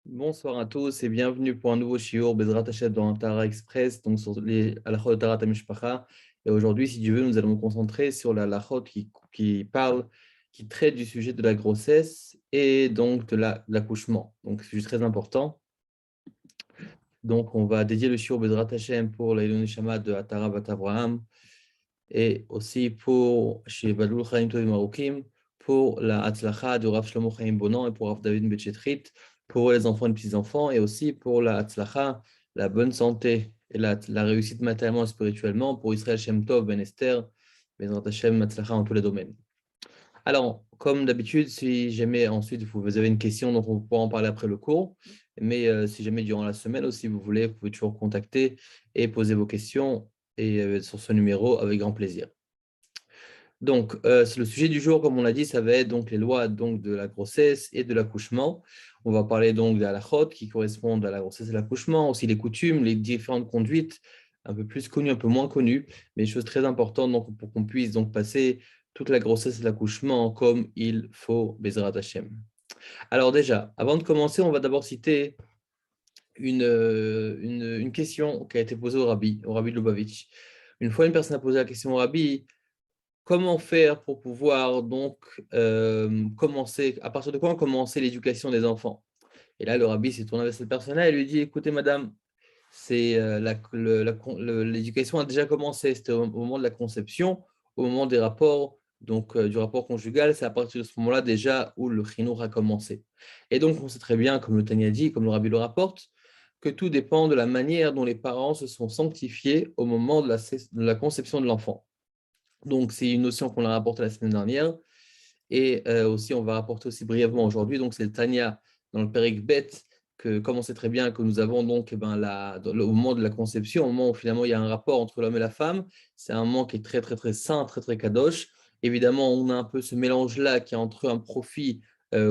Bonsoir à tous et bienvenue pour un nouveau shiur Bezrat Hashem dans Tara Express, donc sur les halachot de Tarat HaMishpacha. Et aujourd'hui, si Dieu veut, nous allons nous concentrer sur la halachot qui traite du sujet de la grossesse et donc de l'accouchement. Donc, c'est très important. Donc, on va dédier le shiur Bezrat Hashem pour la Ilon Neshama de Atara Bat Abraham et aussi pour chez Balul Chaim Tovim Arukim, pour la Hatzlacha de Rav Shlomo Chaim Bonan et pour Rav David Betchetrit, pour les enfants et les petits-enfants, et aussi pour la Hatzlacha, la bonne santé et la réussite matériellement et spirituellement pour Israël Shem Tov, Ben Esther, Bezrat Hashem, Hatzlacha en tous les domaines. Alors, comme d'habitude, si jamais ensuite vous avez une question, donc on pourra en parler après le cours, mais si jamais durant la semaine aussi vous voulez, vous pouvez toujours contacter et poser vos questions et sur ce numéro avec grand plaisir. Donc, c'est le sujet du jour, comme on l'a dit, ça va être donc les lois donc, de la grossesse et de l'accouchement. On va parler donc des halachot qui correspondent à la grossesse et l'accouchement, aussi les coutumes, les différentes conduites, un peu plus connues, un peu moins connues, mais des choses très importantes donc, pour qu'on puisse donc passer toute la grossesse et l'accouchement comme il faut, Bezrat Hashem. Alors déjà, avant de commencer, on va d'abord citer une question qui a été posée au Rabbi de Lubavitch. Une fois, une personne a posé la question au Rabbi, comment faire pour pouvoir donc commencer, à partir de quand commencer l'éducation des enfants? Et là, le rabbi s'est tourné vers cette personne-là et lui dit, écoutez, madame, l'éducation a déjà commencé, c'était au moment de la conception, au moment des rapports, donc du rapport conjugal, c'est à partir de ce moment-là déjà où le chinour a commencé. Et donc, on sait très bien, comme le Tanya dit, comme le rabbi le rapporte, que tout dépend de la manière dont les parents se sont sanctifiés au moment de la conception de l'enfant. Donc, c'est une notion qu'on a rapportée la semaine dernière. Et aussi, on va rapporter aussi brièvement aujourd'hui. Donc, c'est le Tanya dans le Pérek Bet, que, comme on sait très bien que nous avons donc au moment de la conception, au moment où finalement il y a un rapport entre l'homme et la femme, c'est un moment qui est très, très, très saint, très, très kadosh. Évidemment, on a un peu ce mélange-là qui est entre un profit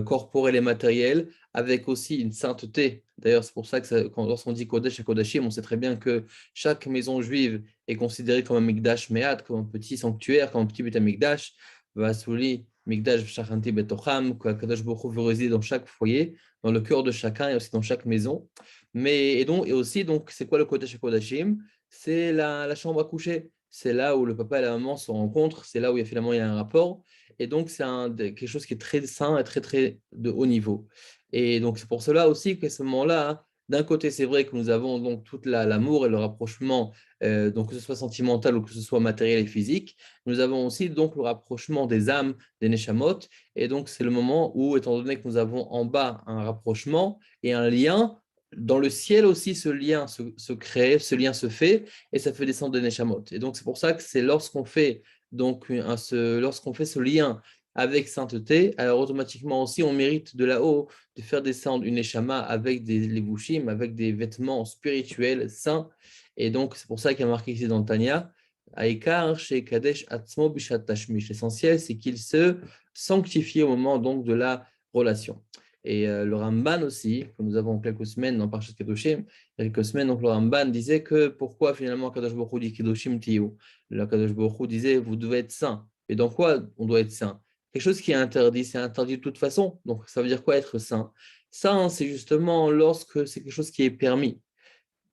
corporel et matériel, avec aussi une sainteté. D'ailleurs, c'est pour ça que lorsqu'on dit Kodesh et Kodashim, on sait très bien que chaque maison juive est considérée comme un Mikdash Me'at, comme un petit sanctuaire, comme un petit Beth Mikdash. Vasuli, Mikdash Shachanti Betocham, que Kadosh Baruch Hu veut résider dans chaque foyer, dans le cœur de chacun et aussi dans chaque maison. Et aussi, donc, c'est quoi le Kodesh Kodashim? C'est la chambre à coucher. C'est là où le papa et la maman se rencontrent, c'est là où finalement il y a un rapport. Et donc, c'est quelque chose qui est très sain et très, très de haut niveau. Et donc, c'est pour cela aussi qu'à ce moment-là, hein, d'un côté, c'est vrai que nous avons donc tout l'amour et le rapprochement, donc que ce soit sentimental ou que ce soit matériel et physique. Nous avons aussi donc le rapprochement des âmes, des neshamot. Et donc, c'est le moment où, étant donné que nous avons en bas un rapprochement et un lien, dans le ciel aussi, ce lien se crée, ce lien se fait et ça fait descendre des neshamot. Et donc, c'est pour ça que c'est lorsqu'on fait ce lien avec sainteté, alors automatiquement aussi, on mérite de là-haut de faire descendre une neshama avec des levushim, avec des vêtements spirituels saints. Et donc, c'est pour ça qu'il y a marqué ici dans le Tanya, Aïkar chez Kadesh Atzmo Bishat Tashmish. L'essentiel, c'est qu'il se sanctifie au moment donc de la relation. Et le Ramban aussi, que nous avons quelques semaines dans Parashat Kedoshim, quelques semaines, donc le Ramban disait que pourquoi finalement Kadosh Baruch Hu dit Kedoshim Tiyu. Le Kadosh Baruch Hu disait vous devez être saint. Et dans quoi on doit être saint? Quelque chose qui est interdit, c'est interdit de toute façon. Donc ça veut dire quoi être saint? Saint, c'est justement lorsque c'est quelque chose qui est permis.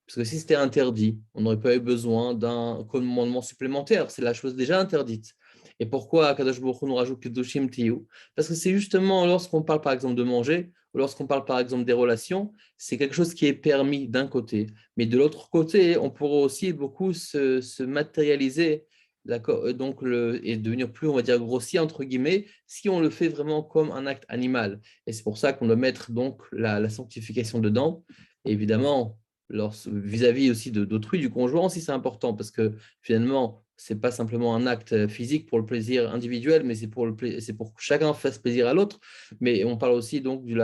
Parce que si c'était interdit, on n'aurait pas eu besoin d'un commandement supplémentaire. C'est la chose déjà interdite. Et pourquoi Kadosh Baruch Hu nous rajoute Kedoshim Tiyu? Parce que c'est justement lorsqu'on parle par exemple de manger, ou lorsqu'on parle par exemple des relations, c'est quelque chose qui est permis d'un côté. Mais de l'autre côté, on pourrait aussi beaucoup se matérialiser donc et devenir plus, on va dire, grossier, entre guillemets, si on le fait vraiment comme un acte animal. Et c'est pour ça qu'on doit mettre donc la sanctification dedans. Et évidemment, vis-à-vis aussi d'autrui, du conjoint aussi, c'est important parce que finalement, c'est pas simplement un acte physique pour le plaisir individuel, mais c'est pour que chacun fasse plaisir à l'autre. Mais on parle aussi donc du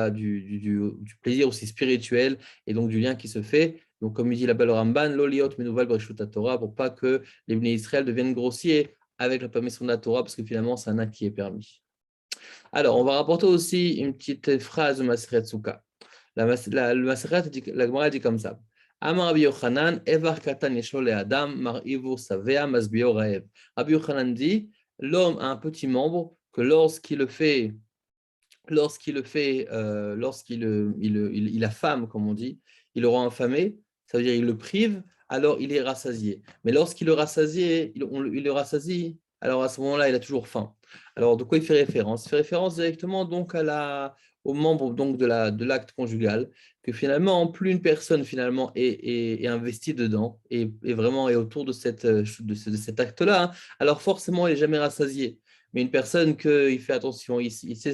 plaisir aussi spirituel et donc du lien qui se fait. Donc, comme il dit la belle Ramban, l'oliot menouval breshut Torah, pour pas que les Bnei Israël deviennent grossiers avec la permission de la Torah, parce que finalement, c'est un acte qui est permis. Alors, on va rapporter aussi une petite phrase de Maseret Souka. Le Maseret, la Gemara dit comme ça. Amar Rabbi Yochanan, Evar katan yeshlo le'adam, mar ivur savea masbio raev. Rabbi Yochanan dit, l'homme a un petit membre que lorsqu'il le fait lorsqu'il le fait, il affame, comme on dit, il le rend affamé, ça veut dire il le prive, alors il est rassasié. Mais lorsqu'il le rassasie, il le rassasie, alors à ce moment-là, il a toujours faim. Alors, de quoi il fait référence? Il fait référence directement donc aux membres donc de l'acte conjugal, que finalement, plus une personne finalement est investie dedans et vraiment est autour de de cet acte-là, hein, alors forcément, il n'est jamais rassasié. Mais une personne qui fait attention, il sait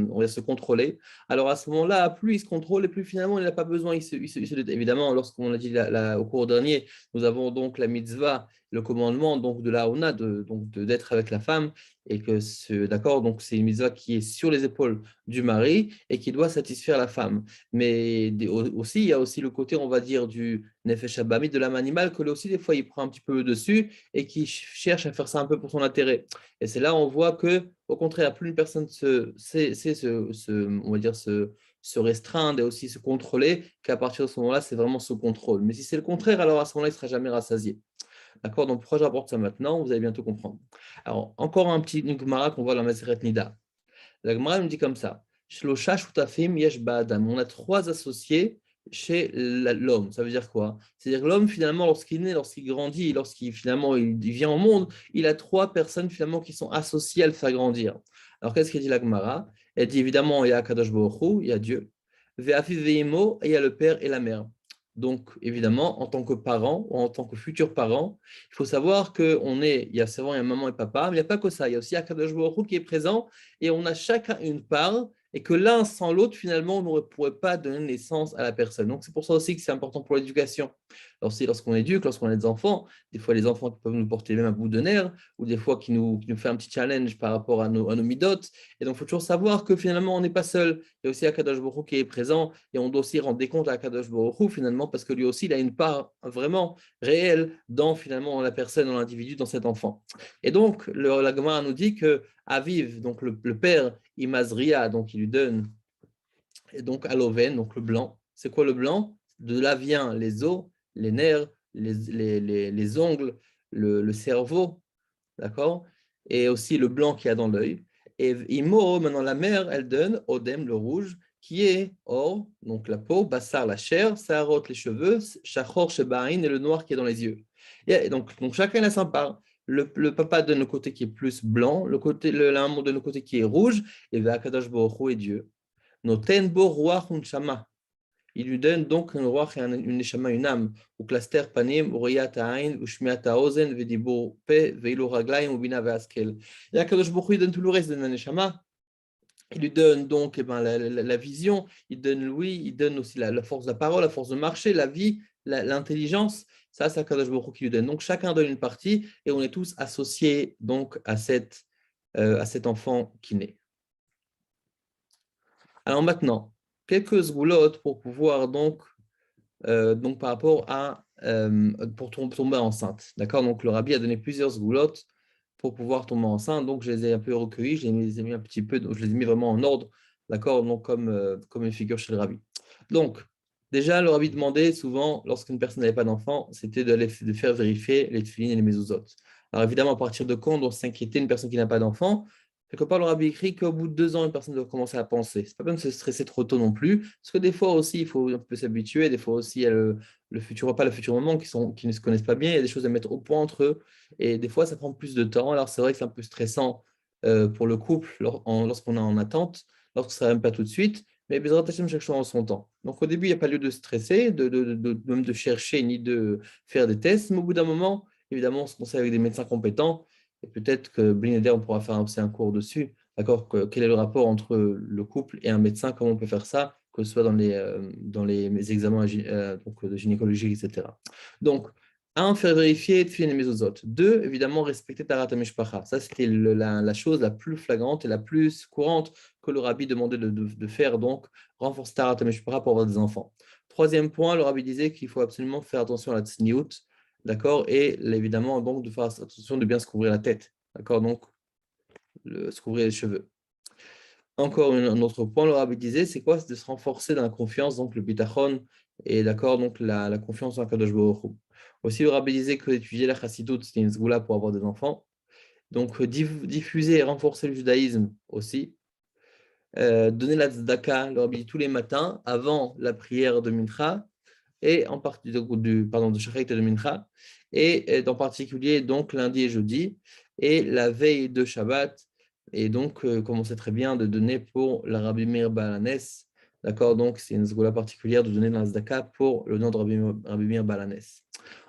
on va se contrôler, alors à ce moment-là, plus il se contrôle et plus finalement il n'a pas besoin. Évidemment, lorsqu'on a dit au cours dernier, nous avons donc la mitzvah, le commandement donc de la Ona, d'être avec la femme, et que d'accord, donc c'est une mitzvah qui est sur les épaules du mari et qui doit satisfaire la femme. Mais aussi, il y a aussi le côté, on va dire, du nefesh habamid, de l'âme animale, que lui aussi, des fois, il prend un petit peu dessus et qui cherche à faire ça un peu pour son intérêt. Et c'est là on voit que, au contraire, plus une personne on va dire, se restreindre et aussi se contrôler, qu'à partir de ce moment-là, c'est vraiment ce contrôle. Mais si c'est le contraire, alors à ce moment-là, il ne sera jamais rassasié. D'accord? Donc, pourquoi j'apporte ça maintenant? Vous allez bientôt comprendre. Alors, encore une Gemara qu'on voit dans la Maseret Nida. La Gemara nous dit comme ça. Shlosha shutafim yesh ba'adam. On a trois associés chez l'homme. Ça veut dire quoi? C'est-à-dire que l'homme, finalement, lorsqu'il naît, lorsqu'il grandit, lorsqu'il finalement il vient au monde, il a trois personnes finalement qui sont associées à le faire grandir. Alors, qu'est-ce qu'il dit la Gemara? Elle dit évidemment, il y a Kadosh Baruch Hu, il y a Dieu. Ve'afiv ve'imo, et il y a le père et la mère. Donc, évidemment, en tant que parent ou en tant que futur parent, il faut savoir il y a souvent il y a maman et papa, mais il n'y a pas que ça. Il y a aussi Akadosh Baruch Hu qui est présent et on a chacun une part et que l'un sans l'autre, finalement, on ne pourrait pas donner naissance à la personne. Donc, c'est pour ça aussi que c'est important pour l'éducation. Lorsqu'on éduque, lorsqu'on a des enfants, des fois, les enfants qui peuvent nous porter même un bout de nerf ou des fois qui nous fait un petit challenge par rapport à nos midotes. Et donc, il faut toujours savoir que finalement, on n'est pas seul. Il y a aussi Akadosh Baruch Hu qui est présent et on doit aussi rendre des comptes à Akadosh Baruch Hu, finalement, parce que lui aussi, il a une part vraiment réelle dans finalement la personne, dans l'individu, dans cet enfant. Et donc, la Gemara nous dit que Aviv, donc le père, Imazria, donc il lui donne, et donc Aloven, donc le blanc. C'est quoi le blanc? De là vient les os, les nerfs, les ongles, le cerveau, d'accord? Et aussi le blanc qu'il y a dans l'œil. Et Imo, maintenant la mère, elle donne Odem, le rouge, qui est or, donc la peau, Bassar, la chair, Saharot, les cheveux, Shachor, Shebahin, et le noir qui est dans les yeux. Et donc chacun a sa part. Le papa donne le côté qui est plus blanc, la maman donne le côté qui est rouge, et Vakadosh Baruch Hu est Dieu. Noten bo ruach unshama. Il lui donne donc un roi et une neshama, une âme. Ou klaster panim, uriyat ha'ain, ushmiat ha'ozen, vedibur pe, veilu raglaim, ubina ve'askel. Et Akadosh Baruch Hu, il donne tout le reste de la neshama. Il lui donne donc la vision, il donne l'ouïe, il donne aussi la force de la parole, la force de marcher, la vie, l'intelligence. Ça, c'est Akadosh Baruch Hu qui lui donne. Donc chacun donne une partie et on est tous associés donc à cet enfant qui naît. Alors maintenant, quelques sgoulottes pour pouvoir donc par rapport à pour tomber enceinte. D'accord? Donc le rabbi a donné plusieurs sgoulottes pour pouvoir tomber enceinte. Donc je les ai un peu recueillis, je les ai mis un petit peu, je les ai mis vraiment en ordre, d'accord? Donc comme une figure chez le rabbi. Donc déjà, le rabbi demandait souvent, lorsqu'une personne n'avait pas d'enfant, c'était de faire vérifier les tefilines et les mésouzotes. Alors évidemment, à partir de quand on doit s'inquiéter une personne qui n'a pas d'enfant? Quelque part, le rabbi écrit qu'au bout de 2 ans, une personne doit commencer à penser. C'est pas bien de se stresser trop tôt non plus, parce que des fois aussi, il faut un peu s'habituer. Des fois aussi, il y a le futur pas le futur moment qui ne se connaissent pas bien. Il y a des choses à mettre au point entre eux. Et des fois, ça prend plus de temps. Alors, c'est vrai que c'est un peu stressant pour le couple lorsqu'on est en attente, lorsque ça ne va même pas tout de suite. Mais Bezrat Hashem, chaque chose en son temps. Donc, au début, il n'y a pas lieu de stresser, même de chercher, ni de faire des tests. Mais au bout d'un moment, évidemment, on se conseille avec des médecins compétents. Et peut-être que Blinder, on pourra faire aussi un cours dessus. D'accord? Quel est le rapport entre le couple et un médecin? Comment on peut faire ça? Que ce soit dans les examens donc, de gynécologie, etc. Donc, un, faire vérifier Tfilin et Mezuzot. Deux, évidemment, respecter Tarat HaMishpacha. Ça, c'était la chose la plus flagrante et la plus courante que le rabbi demandait de faire, donc renforcer Tarat HaMishpacha pour avoir des enfants. Troisième point, le rabbi disait qu'il faut absolument faire attention à la tsniout, d'accord, et évidemment, donc, de faire attention de bien se couvrir la tête, d'accord, donc, se couvrir les cheveux. Encore un autre point, le rabbi disait, c'est quoi? C'est de se renforcer dans la confiance, donc le bitachon, et d'accord, donc la confiance en Kadosh Baruch Hu. Aussi, le rabbi disait que étudier la chassidoute, c'était une zgoula pour avoir des enfants. Donc, diffuser et renforcer le judaïsme aussi. donner la tzedaka, le rabbi dit tous les matins, avant la prière de Mincha, et en partie de Shacharit et de Mincha, et en particulier donc lundi et jeudi, et la veille de Shabbat, et donc, comme on sait très bien, de donner pour la Rabbi Meir Balanes, d'accord, donc c'est une zgoula particulière de donner la tzedaka pour le nom de Rabbi Meir Balanes.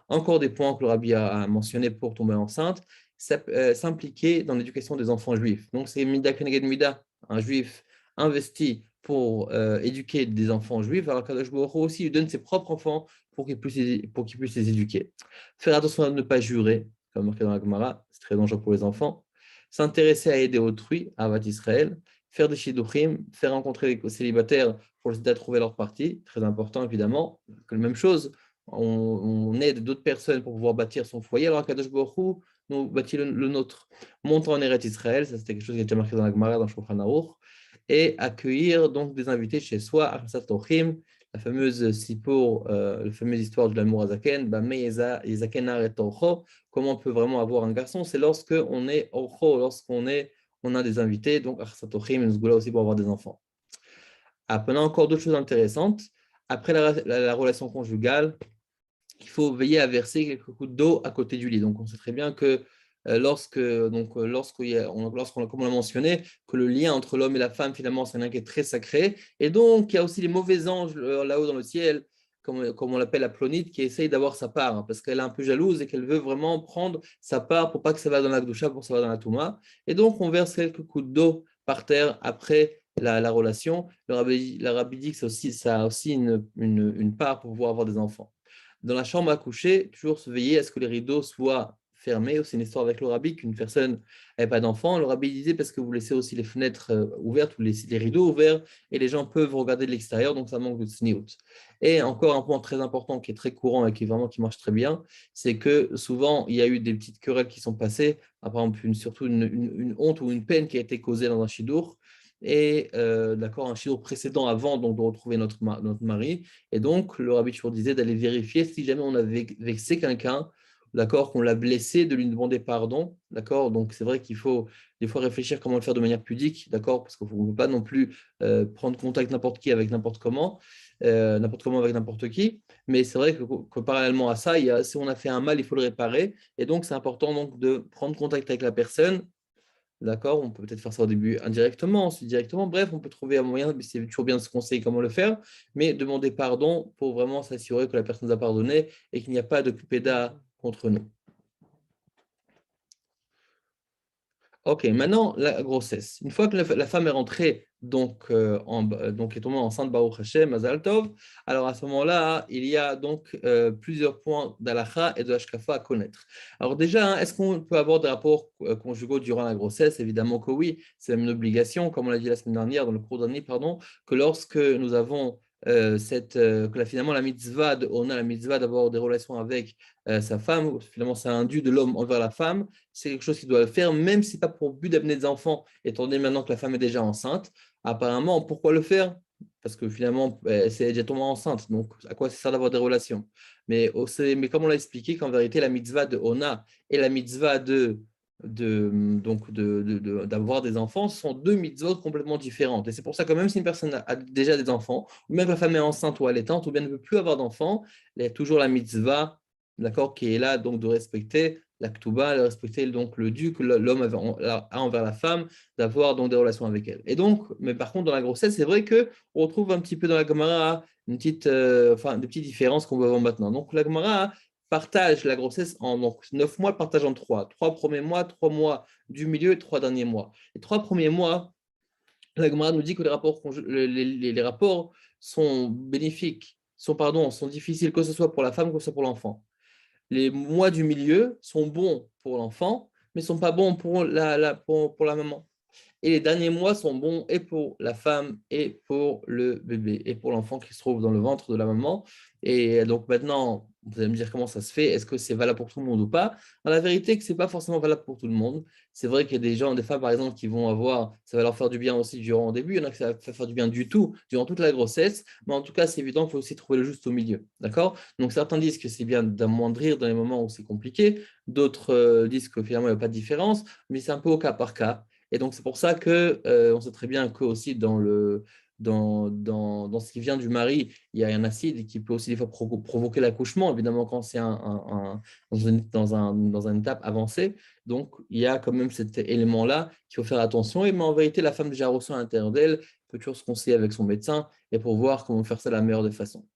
Encore des points que le Rabbi a mentionnés pour tomber enceinte, s'impliquer dans l'éducation des enfants juifs. Donc, c'est Mida Keneged Mida, un juif investi pour éduquer des enfants juifs, alors qu'Akadosh Baruch Hu aussi lui donne ses propres enfants pour qu'il puisse les éduquer. Faire attention à ne pas jurer, comme marqué dans la Gemara, c'est très dangereux pour les enfants. S'intéresser à aider autrui, à Avat Israël. Faire des shidduchim, faire rencontrer les célibataires pour les aider à trouver leur parti, très important évidemment. La même chose, on aide d'autres personnes pour pouvoir bâtir son foyer, alors Akadosh Baruch Hu nous bâtit le nôtre. Monter en Eretz Israël, ça c'était quelque chose qui a été marqué dans la Gemara, dans Shulchan Aruch, et accueillir donc des invités chez soi, Achnasat Orchim, la fameuse sipour, la fameuse histoire de l'amour Azaken, comment on peut vraiment avoir un garçon, c'est lorsque on est orcho, on a des invités, donc Achnasat Orchim, une zgoula aussi pour avoir des enfants. Apprenant encore d'autres choses intéressantes, après la relation conjugale, il faut veiller à verser quelques gouttes d'eau à côté du lit. Donc, on sait très bien que comme on l'a mentionné, que le lien entre l'homme et la femme, finalement, c'est un lien qui est très sacré. Et donc, il y a aussi les mauvais anges là-haut dans le ciel, comme on l'appelle la plonite, qui essaye d'avoir sa part, hein, parce qu'elle est un peu jalouse et qu'elle veut vraiment prendre sa part pour pas que ça va dans la doucha, pour que ça va dans la touma. Et donc, on verse quelques gouttes d'eau par terre après la relation. Le rabbi dit que ça a aussi une part pour pouvoir avoir des enfants. Dans la chambre à coucher, toujours se veiller à ce que les rideaux soient fermés. C'est une histoire avec le rabbi qu'une personne n'avait pas d'enfant. Le rabbi disait parce que vous laissez aussi les fenêtres ouvertes ou les rideaux ouverts et les gens peuvent regarder de l'extérieur, donc ça manque de tsniout. Et encore un point très important qui est très courant et qui marche très bien, c'est que souvent il y a eu des petites querelles qui sont passées, par exemple surtout une honte ou une peine qui a été causée dans un shidour et d'accord, un shidour précédent avant donc, de retrouver notre mari. Et donc, le rabbi toujours disait d'aller vérifier si jamais on avait vexé quelqu'un, d'accord, qu'on l'a blessé, de lui demander pardon, d'accord. Donc, c'est vrai qu'il faut des fois réfléchir comment le faire de manière pudique, d'accord, parce qu'on ne peut pas non plus prendre contact n'importe qui avec n'importe comment avec n'importe qui. Mais c'est vrai que parallèlement à ça, si on a fait un mal, il faut le réparer. Et donc, c'est important donc, de prendre contact avec la personne. D'accord, on peut peut-être faire ça au début indirectement, ensuite directement. Bref, on peut trouver un moyen, mais c'est toujours bien de se conseiller comment le faire, mais demander pardon pour vraiment s'assurer que la personne nous a pardonné et qu'il n'y a pas de kupeda contre nous. Ok, maintenant la grossesse. Une fois que la femme est rentrée, donc est tombée enceinte, Baruch Hashem, Mazal Tov, alors à ce moment-là, il y a donc plusieurs points d'Alacha et de Hashkafa à connaître. Alors déjà, hein, est-ce qu'on peut avoir des rapports conjugaux durant la grossesse? Évidemment que oui, c'est même une obligation, comme on l'a dit la semaine dernière, dans le cours dernier, pardon, que lorsque nous avons finalement on a la mitzvah d'avoir des relations avec sa femme, finalement c'est un dû de l'homme envers la femme, c'est quelque chose qu'il doit faire, même si ce n'est pas pour but d'amener des enfants, étant donné maintenant que la femme est déjà enceinte. Apparemment, pourquoi le faire? Parce que finalement, c'est déjà tombée enceinte, donc à quoi ça sert d'avoir des relations? Mais comme on l'a expliqué, qu'en vérité, la mitzvah de Ona et la mitzvah d'avoir des enfants sont deux mitzvot complètement différentes. Et c'est pour ça que même si une personne a déjà des enfants, ou même que la femme est enceinte ou allaitante, ou bien ne veut plus avoir d'enfants, il y a toujours la mitzvah, d'accord, qui est là donc de respecter la ketouba, de respecter donc le dû que l'homme a envers la femme, d'avoir donc des relations avec elle. Et donc, mais par contre, dans la grossesse, c'est vrai qu'on retrouve un petit peu dans la Gemara des petites différences qu'on va voir maintenant. Donc, la Gemara partage la grossesse en 9 mois, partage en 3. 3 premiers mois, 3 mois du milieu et 3 derniers mois. Les 3 premiers mois, la Gemara nous dit que les rapports sont bénéfiques, sont difficiles, que ce soit pour la femme, que ce soit pour l'enfant. Les mois du milieu sont bons pour l'enfant, mais ne sont pas bons pour la maman. Et les derniers mois sont bons et pour la femme et pour le bébé et pour l'enfant qui se trouve dans le ventre de la maman. Et donc maintenant, vous allez me dire comment ça se fait, est-ce que c'est valable pour tout le monde ou pas? La vérité, que ce n'est pas forcément valable pour tout le monde. C'est vrai qu'il y a des gens, des femmes par exemple, qui vont avoir, ça va leur faire du bien aussi durant le début, il y en a qui ça va faire du bien du tout durant toute la grossesse, mais en tout cas, c'est évident qu'il faut aussi trouver le juste au milieu. D'accord? Donc certains disent que c'est bien d'amoindrir dans les moments où c'est compliqué, d'autres disent que finalement il n'y a pas de différence, mais c'est un peu au cas par cas. Et donc, c'est pour ça que on sait très bien que aussi dans ce qui vient du mari, il y a un acide qui peut aussi des fois provoquer l'accouchement, évidemment, quand c'est dans une étape avancée. Donc, il y a quand même cet élément-là qu'il faut faire attention. Mais en vérité, la femme déjà reçue à l'intérieur d'elle peut toujours se conseiller avec son médecin et pour voir comment faire ça de la meilleure des façons.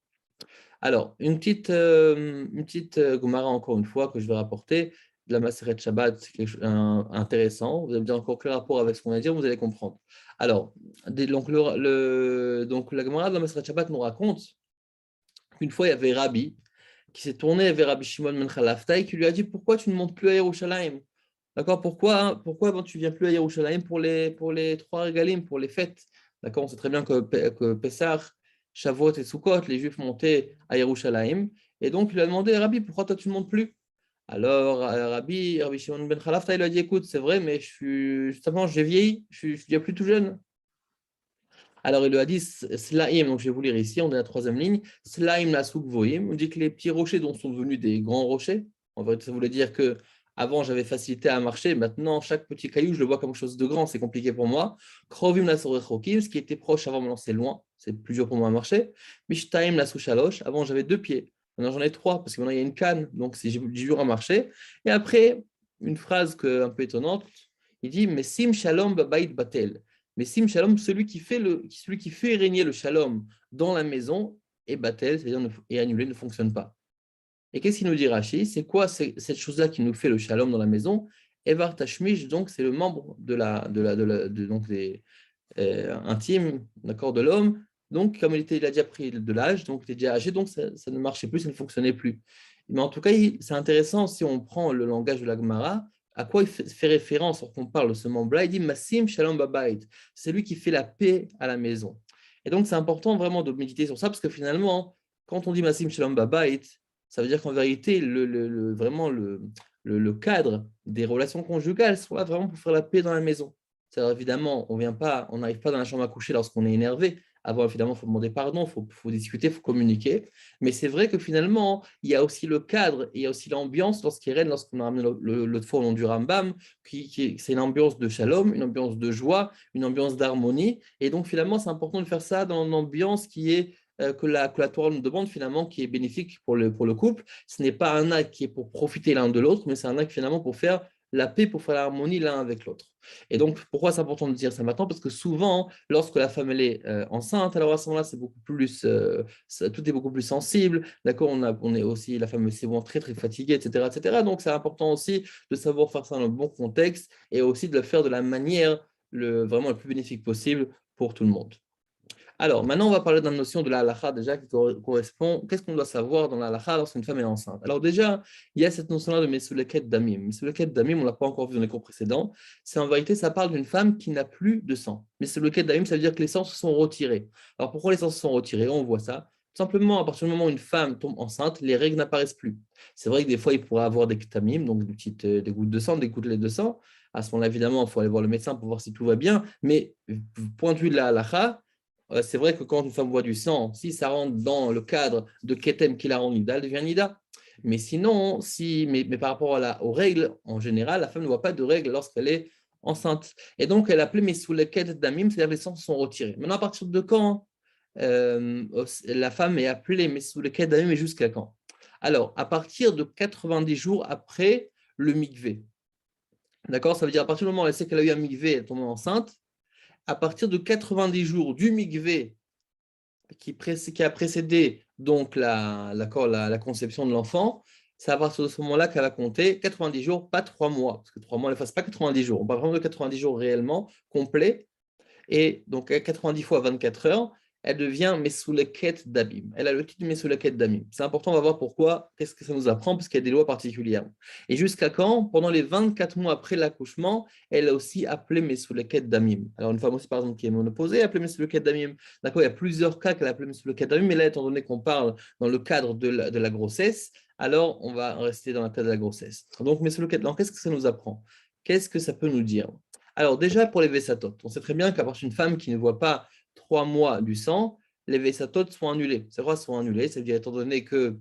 Alors, une petite Gemara, encore une fois, que je vais rapporter, de la Maseret Shabbat, c'est quelque chose intéressant. Vous allez me dire encore quel rapport avec ce qu'on va dire, vous allez comprendre. Alors, donc la Gemara de la Maseret Shabbat nous raconte qu'une fois, il y avait Rabbi qui s'est tourné vers Rabbi Shimon ben Chalaftaï qui lui a dit: pourquoi tu ne montes plus à Yerushalayim? D'accord? Pourquoi tu ne viens plus à Yerushalayim pour les trois régalim, pour les fêtes? D'accord? On sait très bien que Pessah, Shavuot et Sukkot, les Juifs montaient à Yerushalayim. Et donc, il lui a demandé: Rabbi, pourquoi toi tu ne montes plus? Alors, Rabbi Shimon ben Chalafta, il lui a dit: écoute, c'est vrai, mais justement, j'ai vieilli, je suis déjà plus tout jeune. Alors, il lui a dit: Slaim, donc je vais vous lire ici, on est à la troisième ligne. Slaim la voim, on dit que les petits rochers dont sont devenus des grands rochers, en fait, ça voulait dire que avant j'avais facilité à marcher, maintenant chaque petit caillou, je le vois comme quelque chose de grand, c'est compliqué pour moi. Krovim la ce qui était proche avant, maintenant c'est loin, c'est plus dur pour moi à marcher. Mishtaim la shalosh, avant j'avais 2 pieds, maintenant j'en ai 3, parce que maintenant il y a une canne, donc j'ai du dur à marcher. Et après, une phrase un peu étonnante, il dit: mais sim shalom babait batel. Mais sim shalom, celui qui fait régner le shalom dans la maison, est batel, c'est-à-dire est annulé, ne fonctionne pas. Et qu'est-ce qu'il nous dit Rashi? C'est quoi cette chose-là qui nous fait le shalom dans la maison? Evar Tashmish, donc c'est le membre donc des intimes, d'accord, de l'homme. Donc, comme il a déjà pris de l'âge, donc il était déjà âgé, donc ça ne marchait plus, ça ne fonctionnait plus. Mais en tout cas, c'est intéressant si on prend le langage de la Gemara, à quoi il fait référence lorsqu'on parle de ce membre-là. Il dit Massim Shalom Babait, c'est lui qui fait la paix à la maison. Et donc, c'est important vraiment de méditer sur ça, parce que finalement, quand on dit Massim Shalom Babait, ça veut dire qu'en vérité, vraiment le cadre des relations conjugales sont là vraiment pour faire la paix dans la maison. C'est-à-dire, évidemment, on n'arrive pas dans la chambre à coucher lorsqu'on est énervé. Avant, évidemment, il faut demander pardon, il faut discuter, il faut communiquer. Mais c'est vrai que finalement, il y a aussi le cadre, et il y a aussi l'ambiance lorsqu'il règne, lorsqu'on a ramené l'autre fois au nom du Rambam, c'est une ambiance de shalom, une ambiance de joie, une ambiance d'harmonie. Et donc, finalement, c'est important de faire ça dans une ambiance qui est que la Torah nous demande finalement, qui est bénéfique pour le couple. Ce n'est pas un acte qui est pour profiter l'un de l'autre, mais c'est un acte finalement pour faire la paix, pour faire l'harmonie l'un avec l'autre. Et donc, pourquoi c'est important de dire ça maintenant? Parce que souvent, lorsque la femme elle est enceinte, alors à ce moment-là, c'est beaucoup plus, tout est beaucoup plus sensible. D'accord, on est aussi, la femme est souvent très très fatiguée, etc., etc. Donc, c'est important aussi de savoir faire ça dans le bon contexte et aussi de le faire de la manière vraiment le plus bénéfique possible pour tout le monde. Alors, maintenant, on va parler d'une notion de la halakha déjà qui correspond. Qu'est-ce qu'on doit savoir dans la halakha lorsqu'une femme est enceinte? Alors, déjà, il y a cette notion-là de Mesouleket Damim. Mesouleket Damim, on ne l'a pas encore vu dans les cours précédents. C'est en vérité, ça parle d'une femme qui n'a plus de sang. Mesouleket Damim, ça veut dire que les sangs se sont retirés. Alors, pourquoi les sangs se sont retirés? On voit ça. Tout simplement, à partir du moment où une femme tombe enceinte, les règles n'apparaissent plus. C'est vrai que des fois, il pourrait avoir des ktamim, donc des gouttes de sang, des gouttelettes de sang. À ce moment-là, évidemment, il faut aller voir le médecin pour voir si tout va bien. Mais, point de vue de la halakha, c'est vrai que quand une femme voit du sang, si ça rentre dans le cadre de Ketem qui la rend Nida, elle devient Nida. Mais sinon, mais par rapport aux règles, en général, la femme ne voit pas de règles lorsqu'elle est enceinte. Et donc, elle appelait Mesouleket Damim, c'est-à-dire les sangs sont retirés. Maintenant, à partir de quand la femme est appelée Mesouleket Damim et jusqu'à quand? Alors, à partir de 90 jours après le mikvé. D'accord? Ça veut dire à partir du moment où elle sait qu'elle a eu un mikvé, elle tombe enceinte. À partir de 90 jours du mikvé qui a précédé donc la conception de l'enfant, c'est à partir de ce moment-là qu'elle va compter 90 jours, pas 3 mois, parce que 3 mois, elle ne fasse pas 90 jours. On parle vraiment de 90 jours réellement, complets. Et donc, à 90 fois 24 heures, elle devient Mesouleket d'Abim. Elle a le titre de Mesouleket d'Abim. C'est important, on va voir pourquoi, qu'est-ce que ça nous apprend, parce qu'il y a des lois particulières. Et jusqu'à quand? Pendant les 24 mois après l'accouchement, elle a aussi appelé Mesouleket d'Amim. Alors, une femme aussi, par exemple, qui est monoposée, elle a appelé Mesouleket d'Amim. D'accord, il y a plusieurs cas qu'elle a appelé Mesouleket d'Amim, mais là, étant donné qu'on parle dans le cadre de la grossesse, alors on va rester dans le cadre de la grossesse. Donc, Mesouleket, alors qu'est-ce que ça nous apprend? Qu'est-ce que ça peut nous dire? Alors déjà, pour les Vessatot, on sait très bien qu'à partir d'une femme qui ne voit pas 3 mois du sang, les Vessatot sont annulés. C'est vrai, sont annulés, c'est-à-dire étant donné que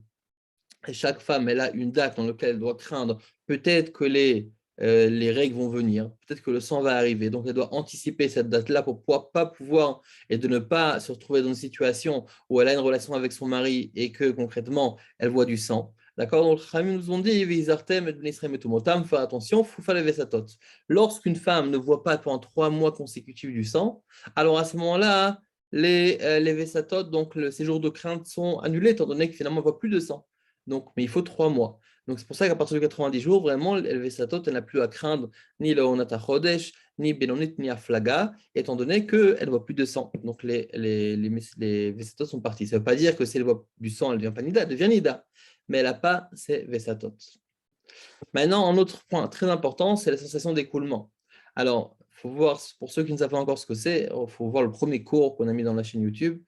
chaque femme elle a une date dans laquelle elle doit craindre peut-être que les les règles vont venir, peut-être que le sang va arriver. Donc, elle doit anticiper cette date-là pour pas pouvoir et de ne pas se retrouver dans une situation où elle a une relation avec son mari et que concrètement, elle voit du sang. D'accord. Donc, les Khamim nous ont dit, faire attention, il faut faire les Vesatot. Lorsqu'une femme ne voit pas pendant 3 mois consécutifs du sang, alors à ce moment-là, les Vesatot, donc le séjour de crainte, sont annulés, étant donné que finalement, on ne voit plus de sang. Donc, mais il faut 3 mois. Donc, c'est pour ça qu'à partir de 90 jours, vraiment, le Vesatot, elle n'a plus à craindre ni le Onata Chodesh, ni Benonit, ni Aflaga, étant donné qu'elle ne voit plus de sang. Donc, les Vesatot sont partis. Ça ne veut pas dire que si elle voit du sang, elle ne devient pas Nida, elle devient Nida. Mais elle n'a pas ses Vesatot. Maintenant, un autre point très important, c'est la sensation d'écoulement. Alors, il faut voir, pour ceux qui ne savent pas encore ce que c'est, il faut voir le premier cours qu'on a mis dans la chaîne YouTube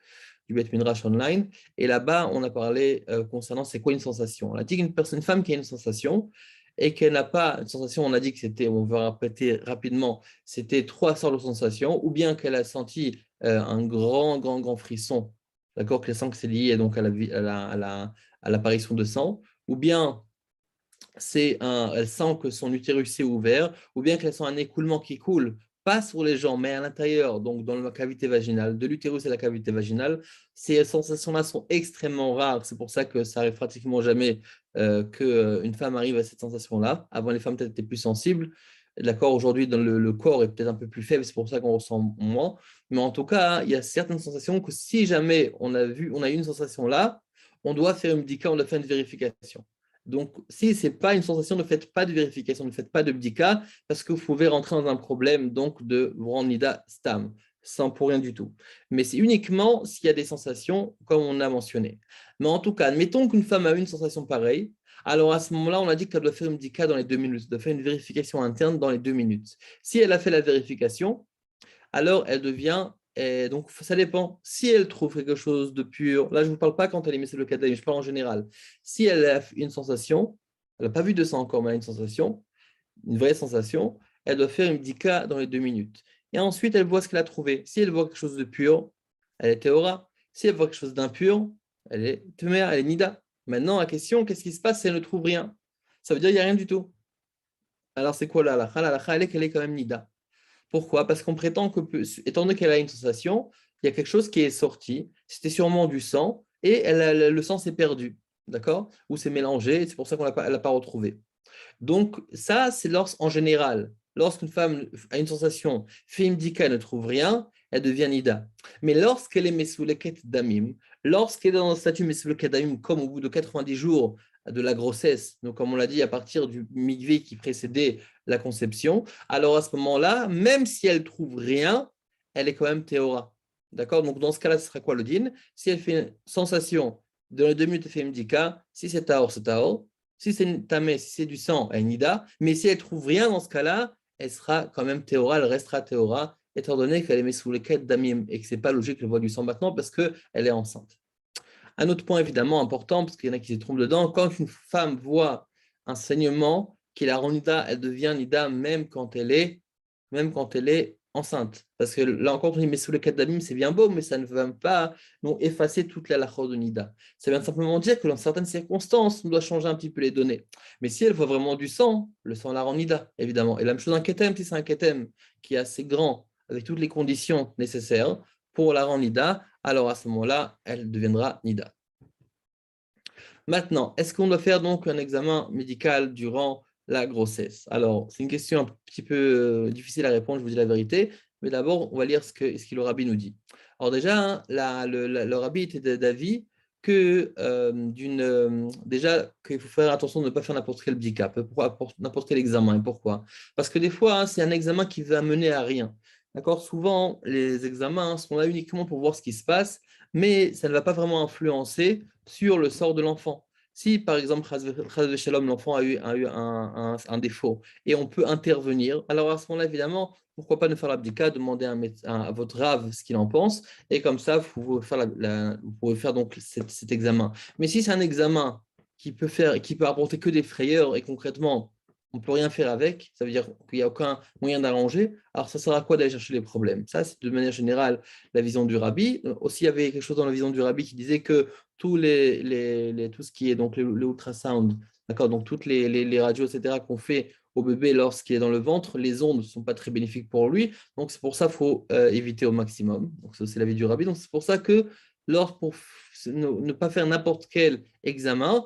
du Bet Midrash Online. Et là-bas, on a parlé concernant c'est quoi une sensation. On a dit une femme qui a une sensation et qu'elle n'a pas une sensation, on a dit que c'était, on va répéter rapidement, c'était 3 sortes de sensations, ou bien qu'elle a senti un grand frisson, d'accord, que le sang c'est lié donc à l'apparition de sang, ou bien elle sent que son utérus est ouvert, ou bien qu'elle sent un écoulement qui coule, pas sur les jambes, mais à l'intérieur, donc dans la cavité vaginale, de l'utérus à la cavité vaginale. Ces sensations-là sont extrêmement rares. C'est pour ça que ça arrive pratiquement jamais qu'une femme arrive à cette sensation-là. Avant, les femmes peut-être étaient plus sensibles. D'accord, aujourd'hui, le corps est peut-être un peu plus faible, c'est pour ça qu'on ressent moins. Mais en tout cas, il y a certaines sensations que si jamais on a eu une sensation là, on doit faire une bdika, on doit faire une vérification. Donc, si ce n'est pas une sensation, ne faites pas de vérification, ne faites pas de bdika, parce que vous pouvez rentrer dans un problème donc de nida stam, sans pour rien du tout. Mais c'est uniquement s'il y a des sensations, comme on a mentionné. Mais en tout cas, admettons qu'une femme a eu une sensation pareille, alors à ce moment-là, on a dit qu'elle doit faire une bdika dans les 2 minutes, elle doit faire une vérification interne dans les 2 minutes. Si elle a fait la vérification, alors elle devient. Et donc, ça dépend. Si elle trouve quelque chose de pur, là, je ne vous parle pas quand elle émet le cadavre, je parle en général. Si elle a une sensation, elle n'a pas vu de sang encore, mais elle a une sensation, une vraie sensation, elle doit faire une bdika dans les 2 minutes. Et ensuite, elle voit ce qu'elle a trouvé. Si elle voit quelque chose de pur, elle est théora. Si elle voit quelque chose d'impur, elle est teméa, elle est nida. Maintenant, la question, qu'est-ce qui se passe si elle ne trouve rien? Ça veut dire qu'il n'y a rien du tout. Alors, c'est quoi la halakha? La halakha, elle est qu'elle est quand même nida. Pourquoi? Parce qu'on prétend que, étant donné qu'elle a une sensation, il y a quelque chose qui est sorti, c'était sûrement du sang, et le sang s'est perdu, d'accord? Ou s'est mélangé, c'est pour ça qu'on ne l'a pas retrouvé. Donc, ça, c'est en général, lorsqu'une femme a une sensation, fait une bdika, elle ne trouve rien, elle devient nida. Mais lorsqu'elle est mesouleket damim, lorsqu'elle est dans le statut mesouleket damim, comme au bout de 90 jours de la grossesse, donc comme on l'a dit, à partir du mikvé qui précédait la conception, alors à ce moment-là, même si elle trouve rien, elle est quand même théora. D'accord? Donc dans ce cas-là, ce sera quoi le din? Si elle fait une sensation, dans les 2 minutes, elle fait une bdika, si c'est taor, c'est taor. Si c'est tamé, si c'est du sang, elle est nida. Mais si elle ne trouve rien dans ce cas-là, elle sera quand même théora, elle restera théora, étant donné qu'elle est mise sous les quêtes d'amim et que ce n'est pas logique qu'elle voit du sang maintenant parce qu'elle est enceinte. Un autre point évidemment important, parce qu'il y en a qui se trompent dedans, quand une femme voit un saignement qui la rend nida, elle devient nida même quand elle est enceinte. Parce que là encore, on dit, mais sous le kadamim, c'est bien beau, mais ça ne va pas non, effacer toute la lacha de nida. Ça vient simplement dire que dans certaines circonstances, on doit changer un petit peu les données. Mais si elle voit vraiment du sang, le sang la rend nida, évidemment. Et la même chose un ketem, si c'est un ketem qui est assez grand, avec toutes les conditions nécessaires pour la rendre nida, alors à ce moment-là, elle deviendra nida. Maintenant, est-ce qu'on doit faire donc un examen médical durant la grossesse? Alors, c'est une question un petit peu difficile à répondre, je vous dis la vérité, mais d'abord, on va lire ce que le rabbi nous dit. Alors déjà, hein, le rabbi était d'avis que déjà qu'il faut faire attention de ne pas faire n'importe quel bdika, n'importe quel examen. Et pourquoi? Parce que des fois, hein, c'est un examen qui va mener à rien. D'accord? Souvent, les examens sont là uniquement pour voir ce qui se passe, mais ça ne va pas vraiment influencer sur le sort de l'enfant. Si, par exemple, Shalom, l'enfant a eu un défaut et on peut intervenir, alors à ce moment-là, évidemment, pourquoi pas ne faire l'abdika, demander à votre rave ce qu'il en pense, et comme ça, vous pouvez faire donc cet examen. Mais si c'est un examen qui peut apporter que des frayeurs, et concrètement, on ne peut rien faire avec, ça veut dire qu'il n'y a aucun moyen d'arranger, alors ça sert à quoi d'aller chercher les problèmes? Ça, c'est de manière générale la vision du rabbi. Aussi, il y avait quelque chose dans la vision du rabbi qui disait que tout ce qui est donc les ultrasound, d'accord, donc toutes les radios, etc., qu'on fait au bébé lorsqu'il est dans le ventre, les ondes ne sont pas très bénéfiques pour lui, donc c'est pour ça qu'il faut éviter au maximum. Donc ça, c'est l'avis du rabbi. Donc c'est pour ça que pour ne pas faire n'importe quel examen,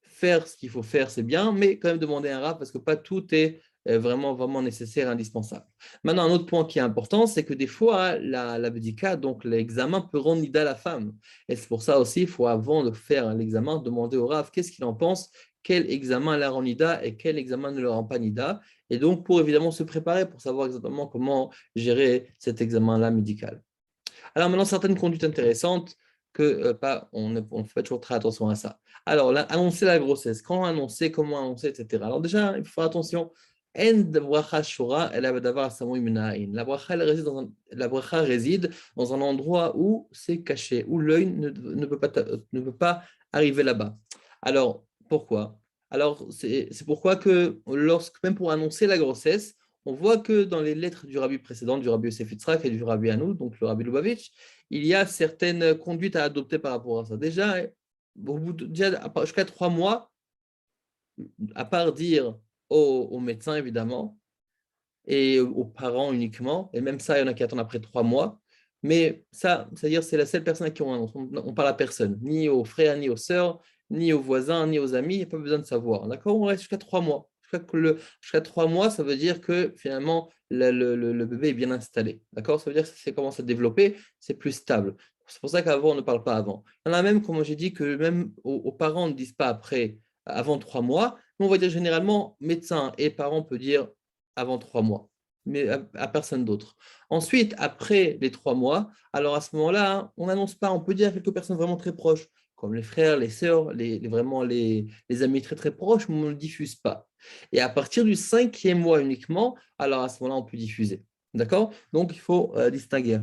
faire ce qu'il faut faire, c'est bien, mais quand même demander un rab parce que pas tout est vraiment nécessaire, indispensable. Maintenant, un autre point qui est important, c'est que des fois, la bdika, donc l'examen, peut rendre nida la femme. Et c'est pour ça aussi, il faut, avant de faire l'examen, demander au rab qu'est-ce qu'il en pense, quel examen la rend nida et quel examen ne le rend pas nida. Et donc, pour évidemment se préparer, pour savoir exactement comment gérer cet examen-là médical. Alors maintenant, certaines conduites intéressantes que on ne fait pas toujours très attention à ça. Alors, là, annoncer la grossesse, quand annoncer, comment annoncer, etc. Alors déjà, il faut faire attention. La bracha réside dans un endroit où c'est caché, où l'œil ne peut pas arriver là-bas. Alors, pourquoi? Alors, c'est pourquoi que même pour annoncer la grossesse, on voit que dans les lettres du rabbi précédent, du rabbi Yosef Yitzhak et du rabbi Hanou, donc le rabbi Lubavitch, il y a certaines conduites à adopter par rapport à ça. Déjà, jusqu'à 3 mois, à part dire aux médecins, évidemment, et aux parents uniquement, et même ça, il y en a qui attendent après 3 mois, mais ça, c'est-à-dire c'est la seule personne à qui on annonce. On parle à personne, ni aux frères, ni aux sœurs, ni aux voisins, ni aux amis, il n'y a pas besoin de savoir. D'accord? On reste jusqu'à 3 mois. Jusqu'à 3 mois, ça veut dire que finalement, le bébé est bien installé. D'accord? Ça veut dire que ça commence à développer, c'est plus stable. C'est pour ça qu'avant, on ne parle pas avant. Il y en a même, comme j'ai dit, que même aux parents ne disent pas avant 3 mois, mais on va dire généralement, médecin et parents peut dire avant 3 mois, mais à personne d'autre. Ensuite, après les 3 mois, alors à ce moment-là, hein, on n'annonce pas, on peut dire à quelques personnes vraiment très proches, comme les frères, les sœurs, vraiment les amis très très proches, mais on ne le diffuse pas. Et à partir du 5e mois uniquement, alors à ce moment-là, on peut diffuser. D'accord? Donc, il faut distinguer.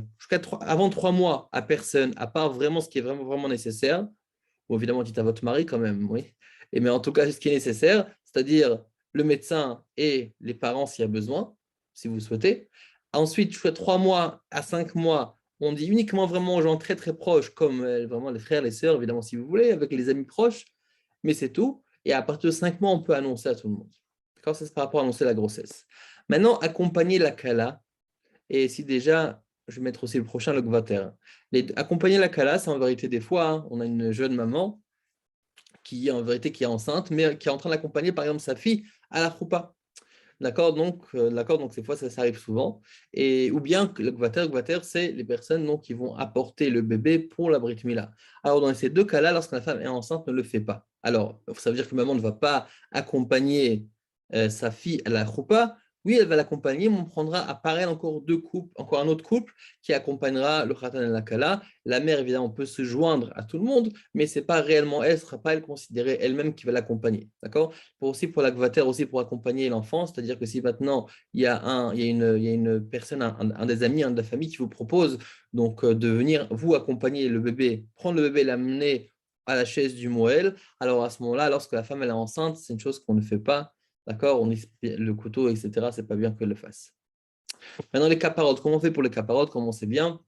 Avant 3 mois, à personne, à part vraiment ce qui est vraiment nécessaire. Bon, évidemment, dites à votre mari quand même, oui. Mais en tout cas, ce qui est nécessaire, c'est-à-dire le médecin et les parents s'il y a besoin, si vous souhaitez. Ensuite, je fais 3 mois à 5 mois, on dit uniquement vraiment aux gens très très proches, comme vraiment les frères, les sœurs, évidemment, si vous voulez, avec les amis proches, mais c'est tout. Et à partir de 5 mois, on peut annoncer à tout le monde. D'accord? Ça, c'est par rapport à annoncer la grossesse. Maintenant, accompagner la Kala, et si déjà, je vais mettre aussi le prochain, le Gvater. Accompagner la Kala, c'est en vérité des fois, hein, on a une jeune maman qui en vérité qui est enceinte, mais qui est en train d'accompagner par exemple sa fille à la choupa. D'accord, donc ces fois ça arrive souvent. Et ou bien que le gvater, c'est les personnes donc, qui vont apporter le bébé pour la brit mila. Alors dans ces deux cas-là, lorsque la femme est enceinte, ne le fait pas. Alors ça veut dire que maman ne va pas accompagner sa fille à la choupa. Oui, elle va l'accompagner, mais on prendra à part elle encore un autre couple qui accompagnera le khatan et la kala. La mère, évidemment, peut se joindre à tout le monde, mais ce n'est pas réellement elle, ce ne sera pas elle considérée elle-même qui va l'accompagner. D'accord? Pour la gvater, aussi pour accompagner l'enfant, c'est-à-dire que si maintenant il y a une personne, un des amis, un de la famille qui vous propose donc de venir vous accompagner le bébé, prendre le bébé, l'amener à la chaise du Moël, alors à ce moment-là, lorsque la femme elle est enceinte, c'est une chose qu'on ne fait pas. D'accord? Le couteau, etc., c'est pas bien qu'elle le fasse. Maintenant, les caparottes. Comment on fait pour les caparottes? Comme on sait bien,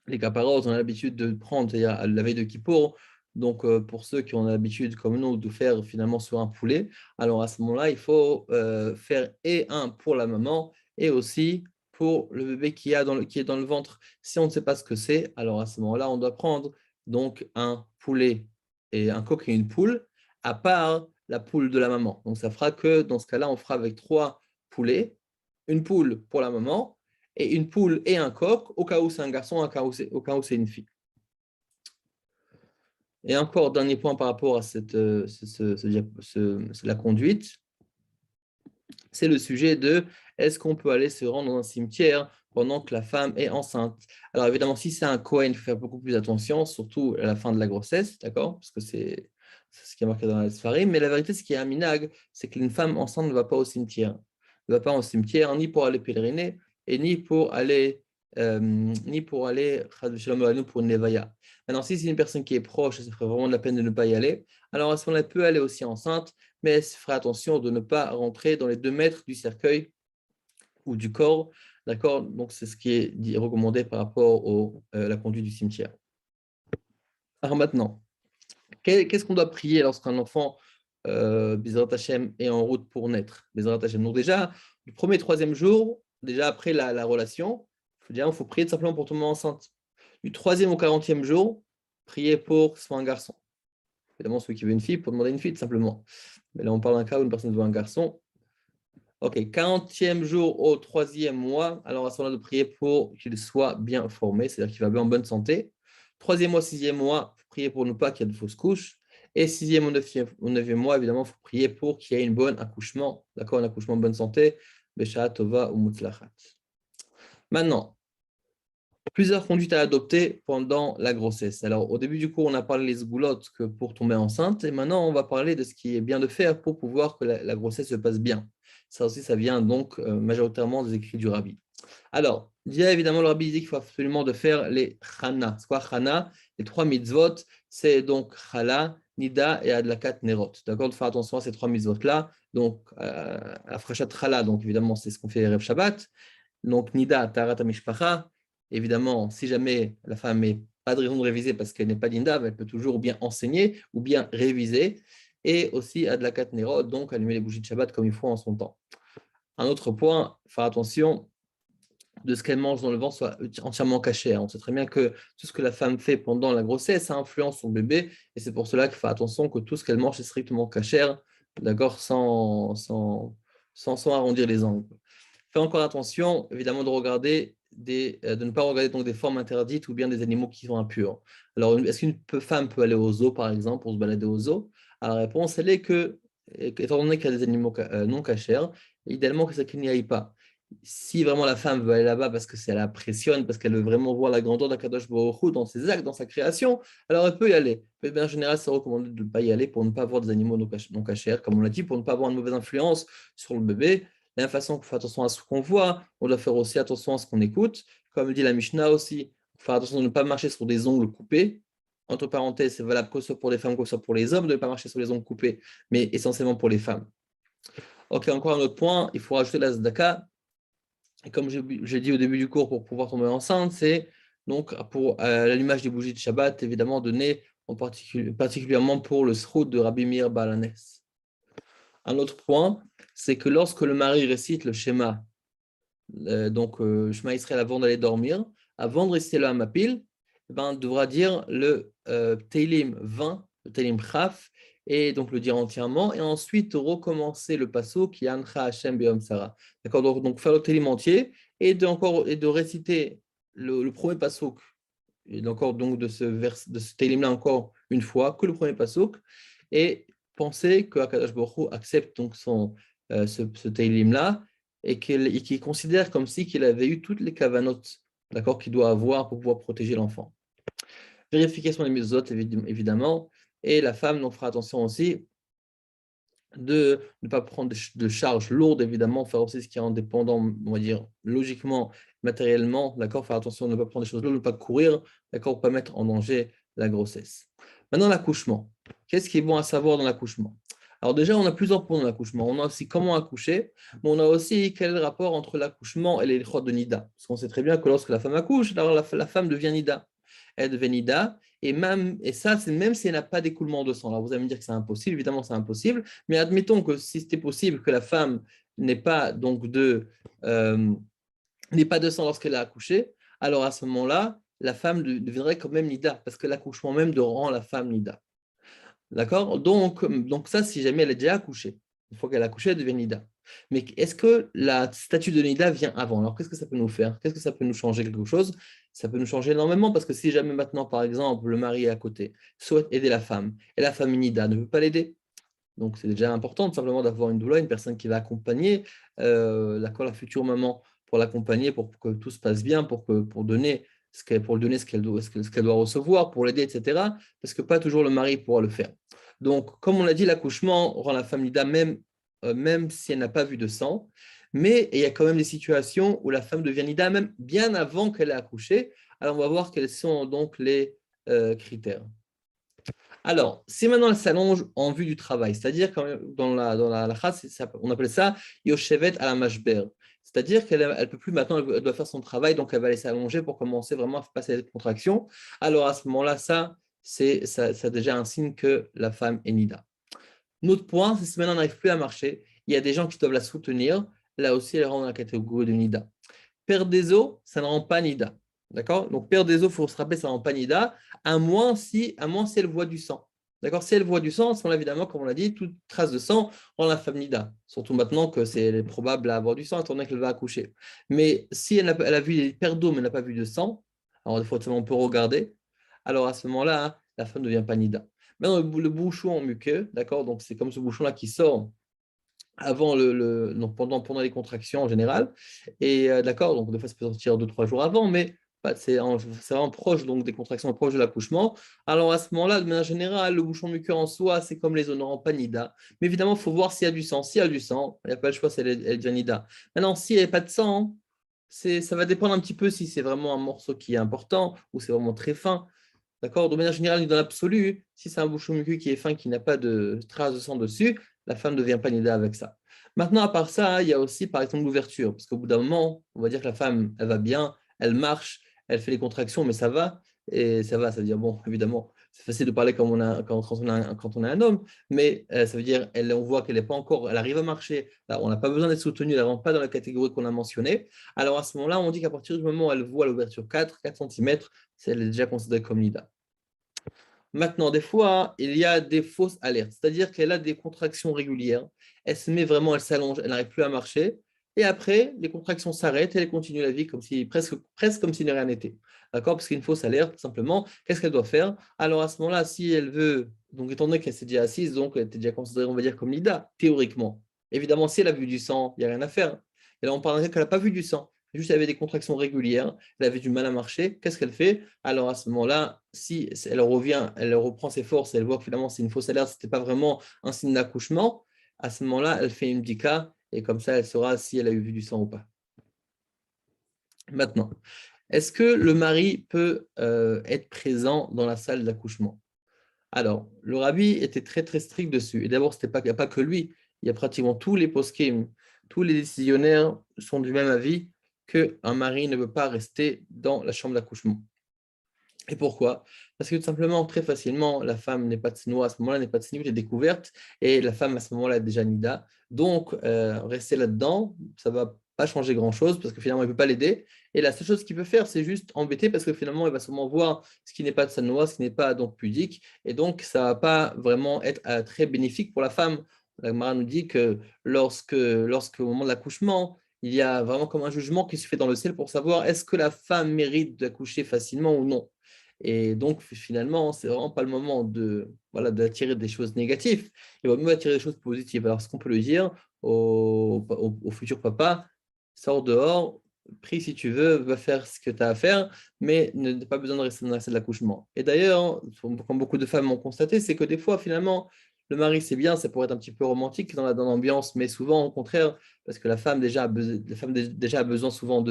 les caparottes, on a l'habitude de prendre, c'est-à-dire à la veille de Kippour. Donc, pour ceux qui ont l'habitude, comme nous, de faire finalement sur un poulet, alors à ce moment-là, il faut faire et un pour la maman et aussi pour le bébé qui est dans le ventre. Si on ne sait pas ce que c'est, alors à ce moment-là, on doit prendre donc un poulet et un coq et une poule, à part la poule de la maman. Donc, ça fera que dans ce cas-là, on fera avec 3 poulets, une poule pour la maman et une poule et un coq, au cas où c'est un garçon, au cas où c'est une fille. Et encore, dernier point par rapport à la conduite, c'est le sujet de est-ce qu'on peut aller se rendre dans un cimetière pendant que la femme est enceinte. Alors évidemment, si c'est un Cohen, il faut faire beaucoup plus attention, surtout à la fin de la grossesse, d'accord? Parce que c'est ce qui est marqué dans la Sfarim. Mais la vérité, ce qui est un minag, c'est qu'une femme enceinte ne va pas au cimetière. Ne va pas au cimetière ni pour aller pèleriner, et ni pour aller ni pour aller pour une levaya. Maintenant, si c'est une personne qui est proche, ça ferait vraiment de la peine de ne pas y aller. Alors, à ce moment-là, elle peut aller aussi enceinte, mais elle fera attention de ne pas rentrer dans les 2 mètres du cercueil ou du corps. D'accord? Donc, c'est ce qui est recommandé par rapport à la conduite du cimetière. Alors maintenant, qu'est-ce qu'on doit prier lorsqu'un enfant, Bezrat Hashem, est en route pour naître? Bezrat Hashem. Donc déjà, du premier, troisième jour, déjà après la relation, il faut prier simplement pour tomber enceinte. Du troisième au 40e jour, prier pour que ce soit un garçon. Évidemment, celui qui veut une fille, pour demander une fille, tout simplement. Mais là, on parle d'un cas où une personne veut un garçon. Ok, 40e jour au 3e mois, alors à ce moment-là, de prier pour qu'il soit bien formé, c'est-à-dire qu'il va bien en bonne santé. 3e mois, 6e mois, prier pour ne pas qu'il y ait de fausses couches. Et 6e au 9e mois, évidemment, il faut prier pour qu'il y ait un bon accouchement, d'accord, un accouchement en bonne santé, Besha Tova ou Mutlachat. Maintenant, plusieurs conduites à adopter pendant la grossesse. Alors, au début du cours, on a parlé des goulottes que pour tomber enceinte, et maintenant, on va parler de ce qui est bien de faire pour pouvoir que la grossesse se passe bien. Ça aussi, ça vient donc majoritairement des écrits du Rabbi. Alors, il y a évidemment le Rabbi dit qu'il faut absolument de faire les chana. C'est quoi chana? Les 3 mitzvot, c'est donc chala, nida et adlakat nerot. D'accord? De faire attention à ces 3 mitzvot-là. Donc, afrachat chala, donc évidemment, c'est ce qu'on fait Erev Shabbat. Donc, nida, tarat amishpacha. Évidemment, si jamais la femme n'a pas de raison de réviser parce qu'elle n'est pas d'inda, elle peut toujours bien enseigner ou bien réviser. Et aussi adlakat nerot, donc allumer les bougies de Shabbat comme il faut en son temps. Un autre point, faire attention de ce qu'elle mange dans le ventre soit entièrement caché. On sait très bien que tout ce que la femme fait pendant la grossesse, ça influence son bébé, et c'est pour cela qu'il faut faire attention que tout ce qu'elle mange est strictement caché, d'accord, sans arrondir les angles. Fais encore attention, évidemment, de ne pas regarder donc des formes interdites ou bien des animaux qui sont impurs. Alors, est-ce qu'une femme peut aller au zoo, par exemple, pour se balader au zoo? Alors, la réponse, elle est que, étant donné qu'il y a des animaux non cachers, idéalement que ça qu'il n'y aille pas. Si vraiment la femme veut aller là-bas parce que ça la pressionne, parce qu'elle veut vraiment voir la grandeur d'Akadosh Baruch Hu dans ses actes, dans sa création, alors elle peut y aller. Mais en général, c'est recommandé de ne pas y aller pour ne pas avoir des animaux non cachers, comme on l'a dit, pour ne pas avoir une mauvaise influence sur le bébé. De la même façon qu'on fait attention à ce qu'on voit, on doit faire aussi attention à ce qu'on écoute. Comme dit la Mishnah aussi, il faut faire attention de ne pas marcher sur des ongles coupés. Entre parenthèses, c'est valable que ce soit pour les femmes que ce soit pour les hommes, de ne pas marcher sur les ongles coupés, mais essentiellement pour les femmes. Ok, encore un autre point, il faut rajouter la zdaka. Et comme j'ai dit au début du cours, pour pouvoir tomber enceinte, c'est donc pour l'allumage des bougies de Shabbat, évidemment donné particulièrement pour le sroud de Rabbi Meir Balanes. Un autre point, c'est que lorsque le mari récite le schéma, Shema Israël avant d'aller dormir, avant de réciter le Hamapil, devra dire le Teilim 20, le Teilim Chaf, et donc le dire entièrement, et ensuite recommencer le passouk Yancha Hashem Beyom Sarah. D'accord, donc faire le Teilim entier, et de réciter le premier passouk, et encore donc de ce Teilim-là encore une fois, que le premier passouk, et penser que Akadosh Baruch Hu accepte donc ce Teilim-là, et qu'il considère comme si qu'il avait eu toutes les kavanotes, d'accord, qu'il doit avoir pour pouvoir protéger l'enfant. Vérification des mitzvot, évidemment, et la femme donc fera attention aussi de ne pas prendre de charges lourdes, évidemment, faire aussi ce qui est indépendant, on va dire, logiquement, matériellement, d'accord, faire attention de ne pas prendre des choses lourdes, de ne pas courir, d'accord, pour ne pas mettre en danger la grossesse. Maintenant, l'accouchement. Qu'est-ce qui est bon à savoir dans l'accouchement? Alors déjà, on a plusieurs points dans l'accouchement. On a aussi comment accoucher, mais on a aussi quel est le rapport entre l'accouchement et les choix de Nida. Parce qu'on sait très bien que lorsque la femme accouche, alors la femme devient Nida. Elle devient Nida, et ça, c'est même si elle n'a pas d'écoulement de sang. Alors vous allez me dire que c'est impossible, évidemment c'est impossible, mais admettons que si c'était possible que la femme n'ait pas n'ait pas de sang lorsqu'elle a accouché, alors à ce moment-là, la femme deviendrait quand même Nida, parce que l'accouchement même rend la femme Nida. D'accord, donc ça, si jamais elle est déjà accouchée, une fois qu'elle a accouché, elle devient Nida. Mais est-ce que la statue de Nida vient avant? Alors, qu'est-ce que ça peut nous faire? Qu'est-ce que ça peut nous changer quelque chose? Ça peut nous changer énormément parce que si jamais maintenant, par exemple, le mari est à côté, souhaite aider la femme, et la femme Nida ne veut pas l'aider, donc c'est déjà important simplement d'avoir une doula, une personne qui va accompagner la future maman pour l'accompagner, pour que tout se passe bien, pour donner pour lui donner ce qu'elle doit recevoir, pour l'aider, etc. Parce que pas toujours le mari pourra le faire. Donc, comme on l'a dit, l'accouchement rend la femme Nida même si elle n'a pas vu de sang. Mais il y a quand même des situations où la femme devient nida même bien avant qu'elle ait accouché. Alors, on va voir quels sont donc les critères. Alors, si maintenant elle s'allonge en vue du travail, c'est-à-dire dans la halakha, on appelle ça Yoshevet à la mashber, c'est-à-dire qu'elle ne peut plus maintenant, elle doit faire son travail, donc elle va laisser allonger pour commencer vraiment à passer les contractions. Alors à ce moment-là, ça déjà un signe que la femme est nida. Notre point, c'est si maintenant elle n'arrive plus à marcher, il y a des gens qui doivent la soutenir, là aussi elle rentre dans la catégorie de nida. Perdre des os, ça ne rend pas nida. D'accord? Donc, perdre des os, il faut se rappeler, ça ne rend pas nida, à moins si elle voit du sang. D'accord? Si elle voit du sang, à ce moment-là, évidemment, comme on l'a dit, toute trace de sang rend la femme nida. Surtout maintenant que c'est probable à avoir du sang, étant donné qu'elle va accoucher. Mais si elle a vu des pertes d'eau, mais elle n'a pas vu de sang, alors des fois, on peut regarder, alors à ce moment-là, hein, la femme ne devient pas nida. Maintenant, le bouchon muqueux, d'accord? Donc, c'est comme ce bouchon-là qui sort avant donc pendant les contractions en général. Et d'accord, donc des fois ça peut sortir 2-3 jours avant, mais c'est vraiment proche donc, des contractions, proche de l'accouchement. Alors à ce moment-là, de manière générale, le bouchon muqueux en soi, c'est comme les honorants pas nida. Mais évidemment, il faut voir s'il y a du sang. S'il y a du sang, il n'y a pas le choix, c'est elle devient nida. Maintenant, s'il n'y a pas de sang, ça va dépendre un petit peu si c'est vraiment un morceau qui est important ou c'est vraiment très fin. D'accord? De manière générale, dans l'absolu, si c'est un bouchon muqueux qui est fin, qui n'a pas de traces de sang dessus, la femme ne devient pas nida avec ça. Maintenant, à part ça, il y a aussi, par exemple, l'ouverture. Parce qu'au bout d'un moment, on va dire que la femme, elle va bien, elle marche, elle fait les contractions, mais ça va. Et ça va, ça veut dire, bon, évidemment, c'est facile de parler quand on est un homme, mais ça veut dire, on voit qu'elle n'est pas encore, elle arrive à marcher. Là, on n'a pas besoin d'être soutenue, elle ne rentre pas dans la catégorie qu'on a mentionnée. Alors à ce moment-là, on dit qu'à partir du moment où elle voit l'ouverture 4 cm, elle est déjà considérée comme nida. Maintenant, des fois, il y a des fausses alertes, c'est-à-dire qu'elle a des contractions régulières, elle se met vraiment, elle s'allonge, elle n'arrive plus à marcher, et après, les contractions s'arrêtent et elle continue la vie presque comme si de rien n'était. D'accord? Parce qu'une fausse alerte, tout simplement, qu'est-ce qu'elle doit faire? Alors à ce moment-là, si elle veut, donc étant donné qu'elle s'est déjà assise, donc elle était déjà considérée, on va dire, comme Lida, théoriquement. Évidemment, si elle a vu du sang, il n'y a rien à faire. Et là, on parle qu'elle n'a pas vu du sang. Juste, elle avait des contractions régulières, elle avait du mal à marcher. Qu'est-ce qu'elle fait? Alors à ce moment-là, si elle revient, elle reprend ses forces, elle voit que finalement c'est une fausse alerte, ce n'était pas vraiment un signe d'accouchement, à ce moment-là, elle fait une bdika et comme ça, elle saura si elle a eu vu du sang ou pas. Maintenant, est-ce que le mari peut être présent dans la salle d'accouchement? Alors, le rabbi était très très strict dessus. Et d'abord, il n'y a pas que lui, il y a pratiquement tous les poskim, tous les décisionnaires sont du même avis qu'un mari ne peut pas rester dans la chambre d'accouchement. Et pourquoi? Parce que tout simplement, très facilement, la femme n'est pas tsnoua à ce moment-là, n'est pas tsniout, est découverte, et la femme à ce moment-là est déjà nida. Donc, rester là-dedans, ça ne va pas changer grand-chose, parce que finalement, il ne peut pas l'aider. Et la seule chose qu'il peut faire, c'est juste embêter, parce que finalement, il va sûrement voir ce qui n'est pas tsnoua, ce qui n'est pas donc pudique, et donc ça ne va pas vraiment être très bénéfique pour la femme. La Gemara nous dit que lorsque au moment de l'accouchement, il y a vraiment comme un jugement qui se fait dans le ciel pour savoir est-ce que la femme mérite d'accoucher facilement ou non. Et donc, finalement, c'est vraiment pas le moment d'attirer des choses négatives. Il va mieux attirer des choses positives. Alors, ce qu'on peut le dire au futur papa, sors dehors, prie si tu veux, va faire ce que tu as à faire, mais n'a pas besoin de rester dans la salle d'accouchement. Et d'ailleurs, comme beaucoup de femmes ont constaté, c'est que des fois, finalement, le mari, c'est bien, ça pourrait être un petit peu romantique dans l'ambiance, mais souvent, au contraire, parce que la femme déjà a besoin souvent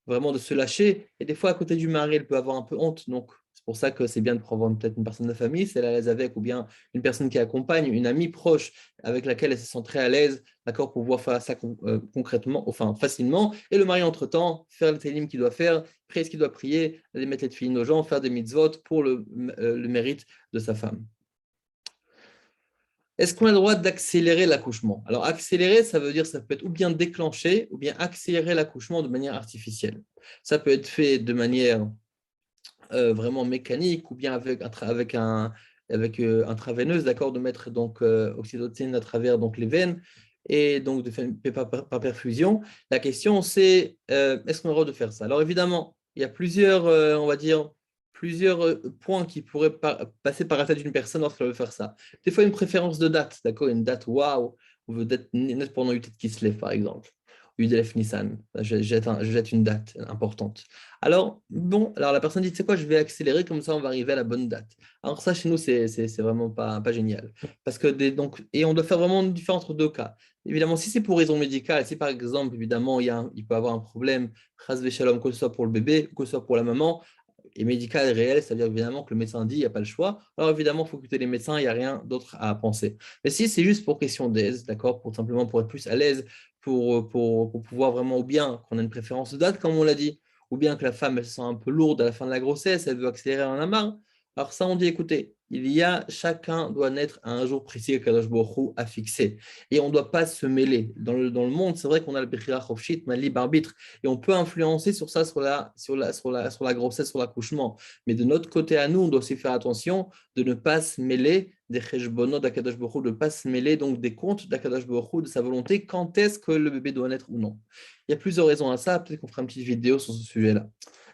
vraiment de se lâcher. Et des fois, à côté du mari, elle peut avoir un peu honte. Donc, c'est pour ça que c'est bien de prendre peut-être une personne de famille, si elle est à l'aise avec, ou bien une personne qui accompagne, une amie proche avec laquelle elle se sent très à l'aise, d'accord, pour pouvoir faire ça concrètement, enfin facilement. Et le mari, entre-temps, faire le télim qu'il doit faire, prier ce qu'il doit prier, aller mettre les tefilines aux gens, faire des mitzvot pour le mérite de sa femme. Est-ce qu'on a le droit d'accélérer l'accouchement? Alors, accélérer, ça veut dire ça peut être ou bien déclencher ou bien accélérer l'accouchement de manière artificielle. Ça peut être fait de manière vraiment mécanique ou bien avec intraveineuse, d'accord, de mettre donc oxytocine à travers donc les veines et donc de faire par perfusion. La question c'est est-ce qu'on a le droit de faire ça? Alors évidemment, il y a plusieurs, on va dire, plusieurs points qui pourraient passer par la tête d'une personne lorsqu'elle veut faire ça. Des fois, une préférence de date, d'accord, une date waouh, on veut date net pendant une tête qui se lève, par exemple. Udelef Nissan. Je jette une date importante. Alors, bon, alors la personne dit, tu sais quoi, je vais accélérer, comme ça on va arriver à la bonne date. Alors ça, chez nous, c'est vraiment pas génial. Parce que donc, et on doit faire vraiment une différence entre deux cas. Évidemment, si c'est pour raison médicale, si par exemple, évidemment, il peut y avoir un problème, chas shalom, que ce soit pour le bébé, que ce soit pour la maman, et médical et réel, c'est-à-dire évidemment que le médecin dit, il n'y a pas le choix. Alors évidemment, il faut écouter les médecins, il n'y a rien d'autre à penser. Mais si c'est juste pour question d'aise, d'accord, pour simplement pour être plus à l'aise, pour pouvoir vraiment, ou bien qu'on a une préférence de date, comme on l'a dit, ou bien que la femme, elle se sent un peu lourde à la fin de la grossesse, elle veut accélérer, elle en a marre. Alors ça, on dit, écoutez, chacun doit naître à un jour précis que Kadosh Baruch Hu a fixé. Et on ne doit pas se mêler. Dans le monde, c'est vrai qu'on a le Bechira Chofshit, un libre arbitre, et on peut influencer sur ça, sur la grossesse, sur l'accouchement. Mais de notre côté à nous, on doit aussi faire attention de ne pas se mêler des cheshbonot d'Akadosh Baruch Hu, de ne pas se mêler donc des comptes d'Akadosh Baruch Hu, de sa volonté, quand est-ce que le bébé doit naître ou non. Il y a plusieurs raisons à ça, peut-être qu'on fera une petite vidéo sur ce sujet-là.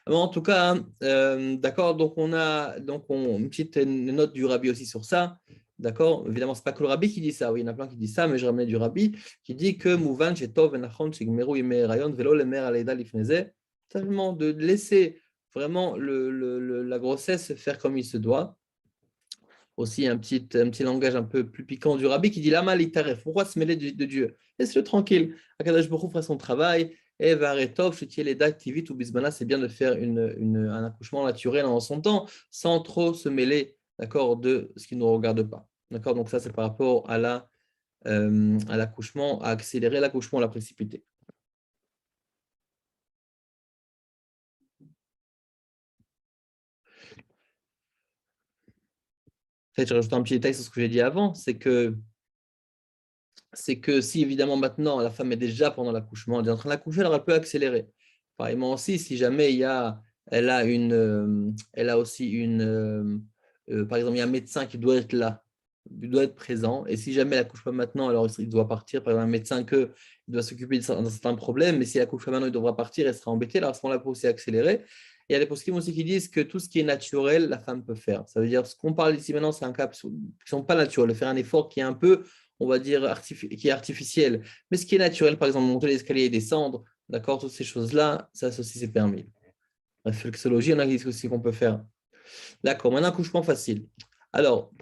Bon, en tout cas, d'accord, donc on a une petite note du rabbi aussi sur ça. D'accord, évidemment, ce n'est pas que le rabbi qui dit ça, oui, il y en a plein qui disent ça, mais je ramène du rabbi qui dit que Mouvan, Shetov, Venachon, Shigmeru, Yemei Rayon, Velo, Lemer, Aleida, Lifneze, simplement de laisser vraiment la grossesse se faire comme il se doit. Aussi un petit langage un peu plus piquant du rabbi qui dit Lama litaref, pourquoi se mêler de Dieu? Laisse-le tranquille. Akadosh Baruch Hu fera son travail. Et varetov, les d'activité ou bismana, c'est bien de faire un accouchement naturel en son temps, sans trop se mêler, d'accord, de ce qui ne nous regarde pas. D'accord, donc ça c'est par rapport à l'accouchement, à accélérer l'accouchement, à la précipiter. Peut-être je rajoute un petit détail sur ce que j'ai dit avant, c'est que si évidemment maintenant la femme est déjà pendant l'accouchement, elle est en train d'accoucher, alors elle peut accélérer. Pareillement aussi, si jamais elle a aussi par exemple, il y a un médecin qui doit être là, il doit être présent, et si jamais elle accouche pas maintenant, alors il doit partir. Par exemple, un médecin il doit s'occuper d'un certain problème, mais si elle accouche pas maintenant, il devra partir, elle sera embêtée. Alors à ce moment-là, il peut aussi accélérer. Et il y a des poskim aussi qui disent que tout ce qui est naturel, la femme peut faire. Ça veut dire, ce qu'on parle ici maintenant, c'est un cas qui ne sont pas naturels, de faire un effort qui est un peu, on va dire, qui est artificiel. Mais ce qui est naturel, par exemple, monter l'escalier et descendre, d'accord, toutes ces choses-là, ça aussi, c'est permis. La réflexologie, il y en a qui disent aussi qu'on peut faire. D'accord, maintenant, accouchement facile. Alors,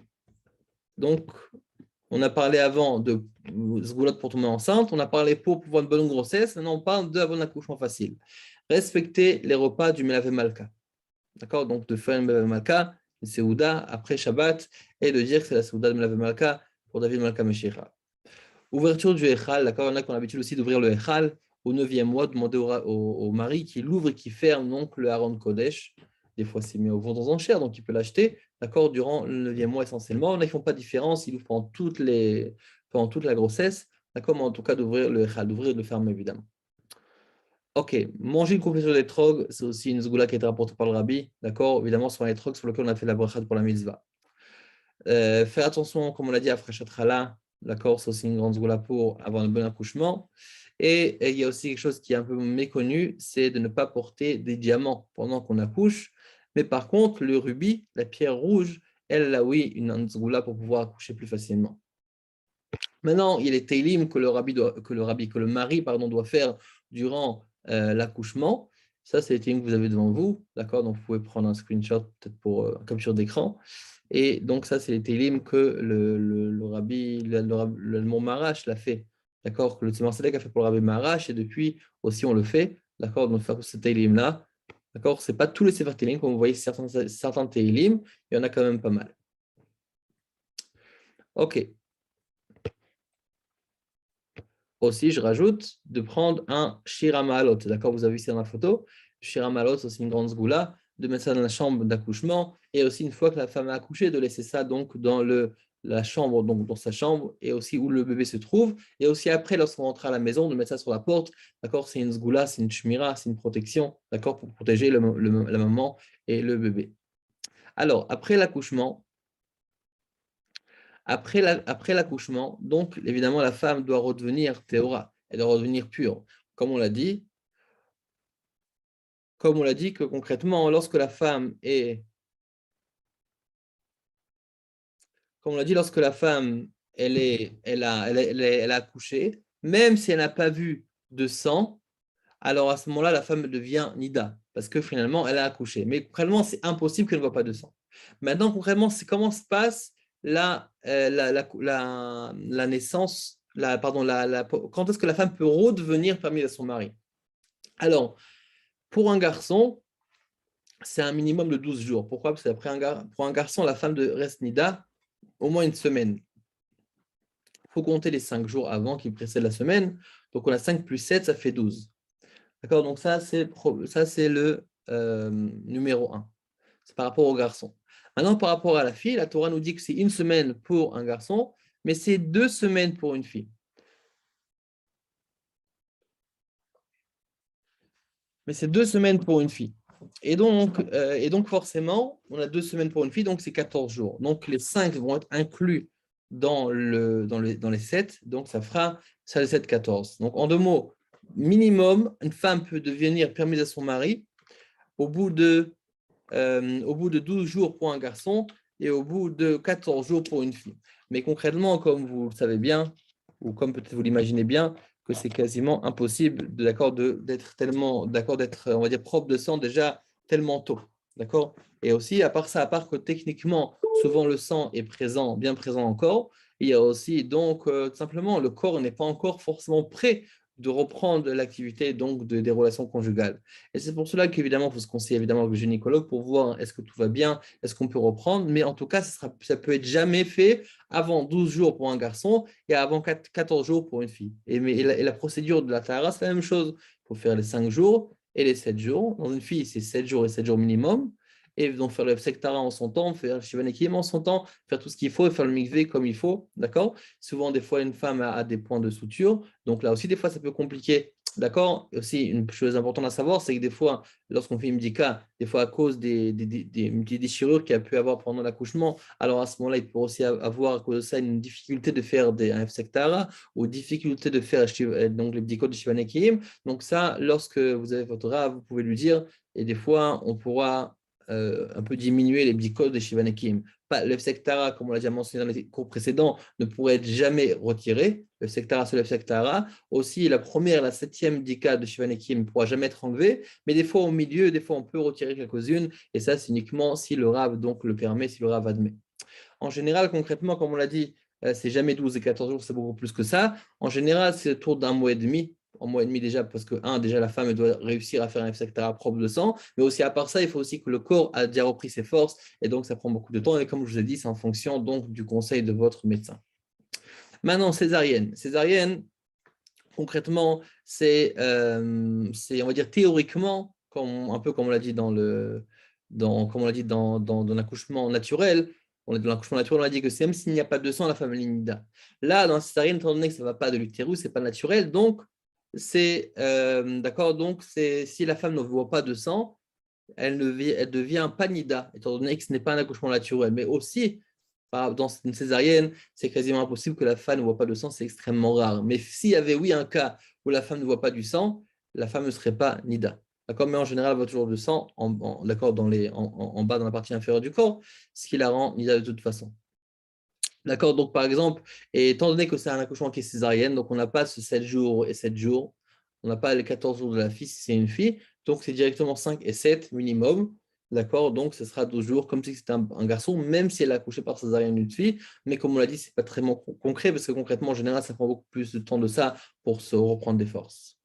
donc, on a parlé avant de zgoulotte pour tomber enceinte, on a parlé pour pouvoir une bonne grossesse, maintenant on parle d'un accouchement facile. Respecter les repas du Melavé Malka. D'accord, donc de faire une Melavé Malka, une Seouda après Shabbat, et de dire que c'est la Seouda de Melavé Malka pour David Malka Meshira. Ouverture du Echal, d'accord, il y en a qui ont l'habitude aussi d'ouvrir le Echal au 9e mois, demander au mari qui l'ouvre et qui ferme donc le Haron Kodesh. Des fois, c'est mis au vente aux enchères, donc il peut l'acheter, d'accord, durant le 9e mois essentiellement. Là, ils ne font pas de différence, ils l'ouvrent pendant toute la grossesse, d'accord, mais en tout cas d'ouvrir le Echal, d'ouvrir et de le fermer évidemment. Ok, manger une confession d'étrog, c'est aussi une zgoula qui a été rapportée par le rabbi, d'accord, évidemment, sur les trogs sur lesquels on a fait la brachat pour la mitzvah. Faire attention, comme on l'a dit, à Frachat. D'accord, c'est aussi une grande zgoula pour avoir un bon accouchement. Et il y a aussi quelque chose qui est un peu méconnu, c'est de ne pas porter des diamants pendant qu'on accouche. Mais par contre, le rubis, la pierre rouge, elle a oui une zgoula pour pouvoir accoucher plus facilement. Maintenant, il y a les teilim que le mari pardon, doit faire durant l'accouchement. Ça, c'est les teilim que vous avez devant vous. D'accord, donc vous pouvez prendre un screenshot peut-être pour capture d'écran. Et donc, ça, c'est les télim que le rabbi, mon Marash l'a fait. D'accord, que le Tzemar Sadek a fait pour le rabbi Marash, et depuis aussi on le fait. D'accord, donc faire ce télim-là. D'accord, ce n'est pas tous les Sefer Télim, comme vous voyez, certains télim, il y en a quand même pas mal. Ok. Aussi, je rajoute de prendre un Shira Ma'alot. D'accord, vous avez vu ça dans la photo. Shira Ma'alot, c'est aussi une grande zgoula, de mettre ça dans la chambre d'accouchement. Et aussi, une fois que la femme a accouché, de laisser ça donc dans la chambre, donc dans sa chambre, et aussi où le bébé se trouve. Et aussi après, lorsqu'on rentre à la maison, de mettre ça sur la porte. D'accord, c'est une zgoula, c'est une shmira, c'est une protection. D'accord, pour protéger la maman et le bébé. Alors, après l'accouchement, après l'accouchement, donc évidemment, la femme doit redevenir théora, elle doit redevenir pure. Comme on l'a dit, que concrètement, lorsque la femme est, comme on l'a dit, lorsque la femme elle a accouché, même si elle n'a pas vu de sang, alors à ce moment-là, la femme devient nida, parce que finalement, elle a accouché. Mais concrètement, c'est impossible qu'elle ne voit pas de sang. Maintenant, concrètement, c'est comment se passe la naissance, quand est-ce que la femme peut redevenir permise à son mari? Alors, pour un garçon, c'est un minimum de 12 jours. Pourquoi? Parce que pour un garçon, la femme reste nida au moins une semaine. Il faut compter les 5 jours avant qui précèdent la semaine. Donc, on a 5 plus 7, ça fait 12. D'accord? Donc, ça, c'est le numéro 1. C'est par rapport au garçon. Maintenant, par rapport à la fille, la Torah nous dit que c'est une semaine pour un garçon, mais c'est 2 semaines pour une fille. Mais c'est 2 semaines pour une fille. Et donc, forcément, on a 2 semaines pour une fille, donc c'est 14 jours. Donc, les 5 vont être inclus dans les 7, donc ça fera ça les 7, 14. Donc, en 2 mots, minimum, une femme peut devenir permise à son mari au bout de 12 jours pour un garçon et au bout de 14 jours pour une fille. Mais concrètement, comme vous le savez bien, ou comme peut-être vous l'imaginez bien, que c'est quasiment impossible d'être, on va dire, propre de sang déjà tellement tôt. D'accord? Et aussi, à part ça, à part que techniquement, souvent le sang est présent, bien présent encore, il y a aussi donc tout simplement le corps n'est pas encore forcément prêt de reprendre l'activité donc des relations conjugales. Et c'est pour cela qu'évidemment, il faut se conseiller évidemment avec le gynécologue pour voir est-ce que tout va bien, est-ce qu'on peut reprendre. Mais en tout cas, ça peut être jamais fait avant 12 jours pour un garçon et avant 14 jours pour une fille. Et la procédure de la tahara, c'est la même chose. Il faut faire les 5 jours et les 7 jours. Dans une fille, c'est 7 jours et 7 jours minimum. Et donc faire le sektara en son temps, faire le shivan ekiyem en son temps, faire tout ce qu'il faut et faire le mikvé comme il faut, d'accord? Souvent, des fois, une femme a des points de suture. Donc là aussi, des fois, ça peut compliquer. D'accord? Et aussi, une chose importante à savoir, c'est que des fois, lorsqu'on fait une médica, des fois à cause une petite déchirure qu'il y a pu avoir pendant l'accouchement, alors à ce moment-là, il peut aussi avoir à cause de ça une difficulté de faire un F-sectara ou difficulté de faire donc les bdikot de Shiva Nekiim. Donc ça, lorsque vous avez votre rave, vous pouvez lui dire, et des fois, on pourra un peu diminuer les bdikot de Shiva Nekiim. Le F-sectara, comme on l'a déjà mentionné dans les cours précédents, ne pourrait être jamais retiré. Le F-sectara, c'est le F-sectara. Aussi, la première et la 7e dika de Shiva Nekiim ne pourra jamais être enlevée, mais des fois au milieu, des fois on peut retirer quelques-unes, et ça c'est uniquement si le Rav donc le permet, si le Rav admet. En général, concrètement, comme on l'a dit, c'est jamais 12 et 14 jours, c'est beaucoup plus que ça. En général, c'est autour d'un mois et demi. Un mois et demi déjà, parce que, déjà, la femme elle doit réussir à faire un secteur propre de sang, mais aussi à part ça, il faut aussi que le corps a déjà repris ses forces, et donc ça prend beaucoup de temps, et comme je vous ai dit, c'est en fonction donc du conseil de votre médecin. Maintenant, césarienne. Césarienne, concrètement, on va dire théoriquement, un peu comme on l'a dit dans l'accouchement naturel, dans l'accouchement naturel, on a dit que même s'il n'y a pas de sang, la femme est nida. Là, dans la césarienne, étant donné que ça ne va pas de l'utérus, ce n'est pas naturel, donc d'accord, donc si la femme ne voit pas de sang, elle devient pas nida, étant donné que ce n'est pas un accouchement naturel, mais aussi dans une césarienne, c'est quasiment impossible que la femme ne voit pas de sang, c'est extrêmement rare. Mais s'il y avait, oui, un cas où la femme ne voit pas du sang, la femme ne serait pas nida. D'accord, mais en général, elle voit toujours du sang d'accord, en bas, dans la partie inférieure du corps, ce qui la rend nida de toute façon. D'accord, donc par exemple, et étant donné que c'est un accouchement qui est césarienne, donc on n'a pas ce 7 jours et 7 jours, on n'a pas les 14 jours de la fille si c'est une fille, donc c'est directement 5 et 7 minimum. D'accord, donc ce sera 12 jours comme si c'était un garçon, même si elle a accouché par césarienne d'une fille. Mais comme on l'a dit, ce n'est pas très concret parce que concrètement, en général, ça prend beaucoup plus de temps de ça pour se reprendre des forces.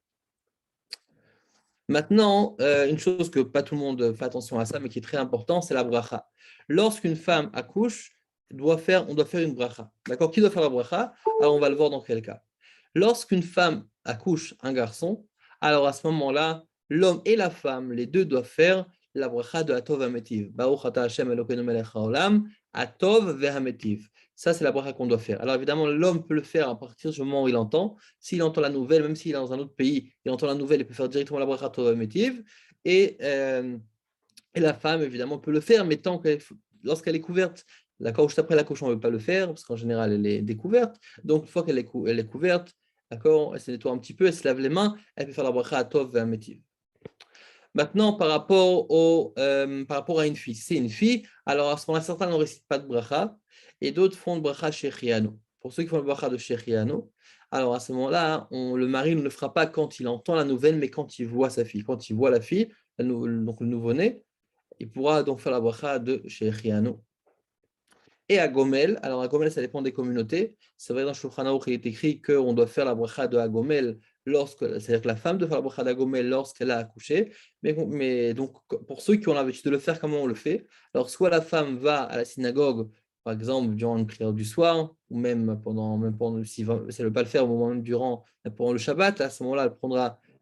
Maintenant, une chose que pas tout le monde fait attention à ça, mais qui est très important, c'est la bracha. Lorsqu'une femme accouche, on doit faire une bracha. D'accord? Qui doit faire la bracha? Alors, on va le voir dans quel cas. Lorsqu'une femme accouche un garçon, alors à ce moment-là, l'homme et la femme, les deux doivent faire la bracha de Atov Hametiv. Baruch ata Hashem Elokeinu melech haolam, Atov ve'Hametiv. Ça, c'est la bracha qu'on doit faire. Alors évidemment, l'homme peut le faire à partir du moment où il entend. S'il entend la nouvelle, même s'il est dans un autre pays, il entend la nouvelle, il peut faire directement la bracha Tova Metiv. Et la femme, évidemment, peut le faire, mais lorsqu'elle est couverte, d'accord, juste après l'accouchement, on ne veut pas le faire, parce qu'en général, elle est découverte. Donc, une fois qu'elle est couverte, d'accord, elle se nettoie un petit peu, elle se lave les mains, elle peut faire la bracha Tov Metiv. Maintenant, par rapport à une fille, si c'est une fille, alors à ce moment-là, certains ne récitent pas de bracha et d'autres font de bracha shechianu. pour ceux qui font la bracha de Shechianu, alors à ce moment-là, le mari ne le fera pas quand il entend la nouvelle, mais quand il voit sa fille. Quand il voit la fille, donc le nouveau-né, il pourra donc faire la bracha de Shechianu. Et à Gomel, alors à Gomel, ça dépend des communautés. C'est vrai dans Shulchan Aruch, il est écrit qu'on doit faire la bracha de Agomel c'est-à-dire que la femme doit faire la bracha d'Agomel lorsqu'elle a accouché. Mais donc, pour ceux qui ont l'habitude de le faire, comment on le fait? Alors, soit la femme va à la synagogue, par exemple, durant une prière du soir, ou même pendant si elle ne veut pas le faire au moment même pendant le Shabbat, à ce moment-là,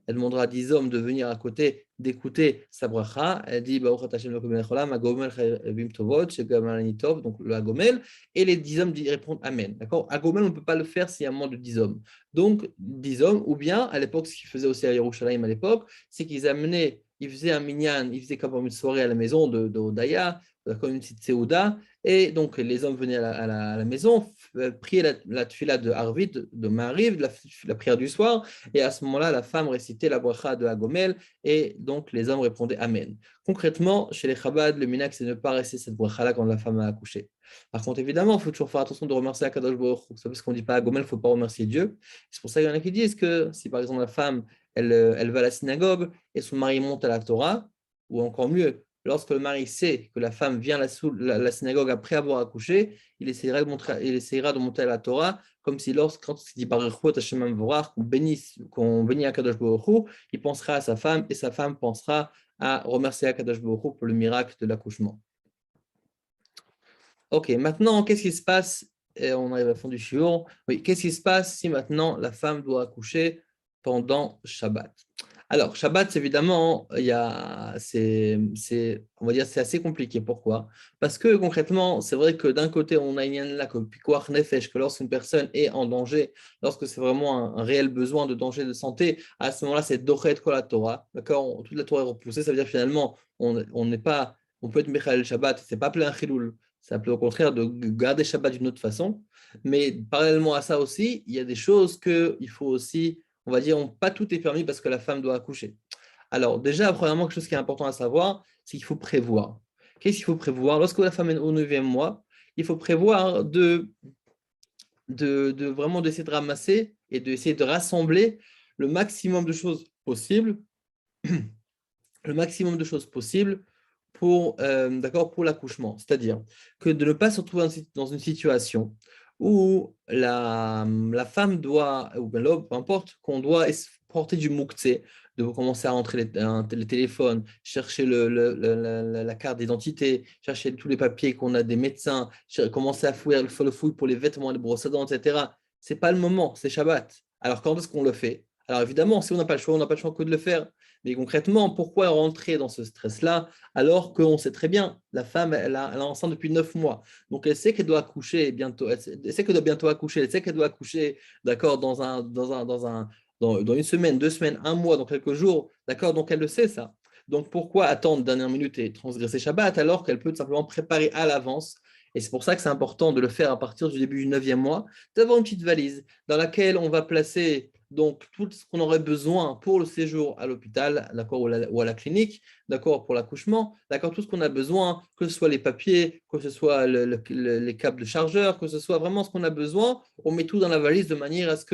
elle demandera à 10 hommes de venir à côté, d'écouter sa bracha. Elle dit, Baruch ata Hashem Elokeinu melech haolam, Agomel chayavim tovot, shegamar ani tov, donc le Agomel, et les 10 hommes répondent Amen. D'accord? Agomel, on ne peut pas le faire s'il y a moins de 10 hommes. Donc, 10 hommes, ou bien, à l'époque, ce qu'ils faisaient aussi à Yerushalayim à l'époque, c'est qu'ils ils faisaient un minyan, ils faisaient comme une soirée à la maison de Odaya, comme une petite Seouda, et donc les hommes venaient à la maison, prier la tefila de Arvit, de Mariv, la prière du soir, et à ce moment-là, la femme récitait la bracha de Agomel, et donc les hommes répondaient Amen. Concrètement, chez les Chabad, le minak, c'est de ne pas rester cette bracha-là quand la femme a accouché. Par contre, évidemment, il faut toujours faire attention de remercier Akadosh Baruch Hu. C'est parce qu'on ne dit pas Agomel, il ne faut pas remercier Dieu. C'est pour ça qu'il y en a qui disent que si par exemple la femme, elle va à la synagogue et son mari monte à la Torah, ou encore mieux, lorsque le mari sait que la femme vient à la synagogue après avoir accouché, il essaiera de monter à la Torah, comme si quand il dit Baruch Hu Hashem Mevorach, qu'on bénit Akadosh Baruch Hu, il pensera à sa femme et sa femme pensera à remercier Akadosh Baruch Hu pour le miracle de l'accouchement. Ok, maintenant, qu'est-ce qui se passe? Et on arrive à la fin du shiur. Oui, qu'est-ce qui se passe si maintenant la femme doit accoucher pendant Shabbat? Alors, Shabbat, évidemment, on va dire, c'est assez compliqué. Pourquoi? Parce que concrètement, c'est vrai que d'un côté, on a une là que pikuach nefesh, que lorsqu'une personne est en danger, lorsque c'est vraiment un réel besoin de danger de santé, à ce moment-là, c'est dochet kol la Torah. D'accord? Toute la Torah est repoussée. Ça veut dire finalement, on n'est pas, on peut être Michael Shabbat, c'est pas plein chiloul. C'est appelé au contraire de garder Shabbat d'une autre façon. Mais parallèlement à ça aussi, il y a des choses qu'il faut aussi, on va dire, pas tout est permis parce que la femme doit accoucher. Alors déjà, premièrement, quelque chose qui est important à savoir, c'est qu'il faut prévoir. Qu'est-ce qu'il faut prévoir? Lorsque la femme est au 9e mois, il faut prévoir de vraiment d'essayer de ramasser et d'essayer de rassembler le maximum de choses possibles, le maximum de choses possibles pour l'accouchement. C'est-à-dire que de ne pas se retrouver dans une situation où la femme doit, ou bien l'homme, peu importe, qu'on doit porter du mouktsé, de commencer à rentrer les téléphones, chercher la carte d'identité, chercher tous les papiers qu'on a des médecins, commencer à fouiller le fouille pour les vêtements, les brosses à dents, etc. Ce n'est pas le moment, c'est Shabbat. Alors quand est-ce qu'on le fait? Alors évidemment, si on n'a pas le choix, on n'a pas le choix que de le faire. Mais concrètement, pourquoi rentrer dans ce stress-là alors qu'on sait très bien, la femme, elle est enceinte depuis 9 mois. Donc, elle sait qu'elle doit accoucher bientôt, elle sait qu'elle doit bientôt accoucher, elle sait qu'elle doit accoucher, d'accord, dans une semaine, 2 semaines, un mois, dans quelques jours, d'accord, donc elle le sait ça. Donc, pourquoi attendre dernière minute et transgresser Shabbat alors qu'elle peut tout simplement préparer à l'avance? Et c'est pour ça que c'est important de le faire à partir du début du 9e mois, d'avoir une petite valise dans laquelle on va placer donc tout ce qu'on aurait besoin pour le séjour à l'hôpital, d'accord, ou à la clinique, d'accord, pour l'accouchement, d'accord, tout ce qu'on a besoin, que ce soit les papiers, que ce soit les câbles de chargeur, que ce soit vraiment ce qu'on a besoin, on met tout dans la valise de manière à ce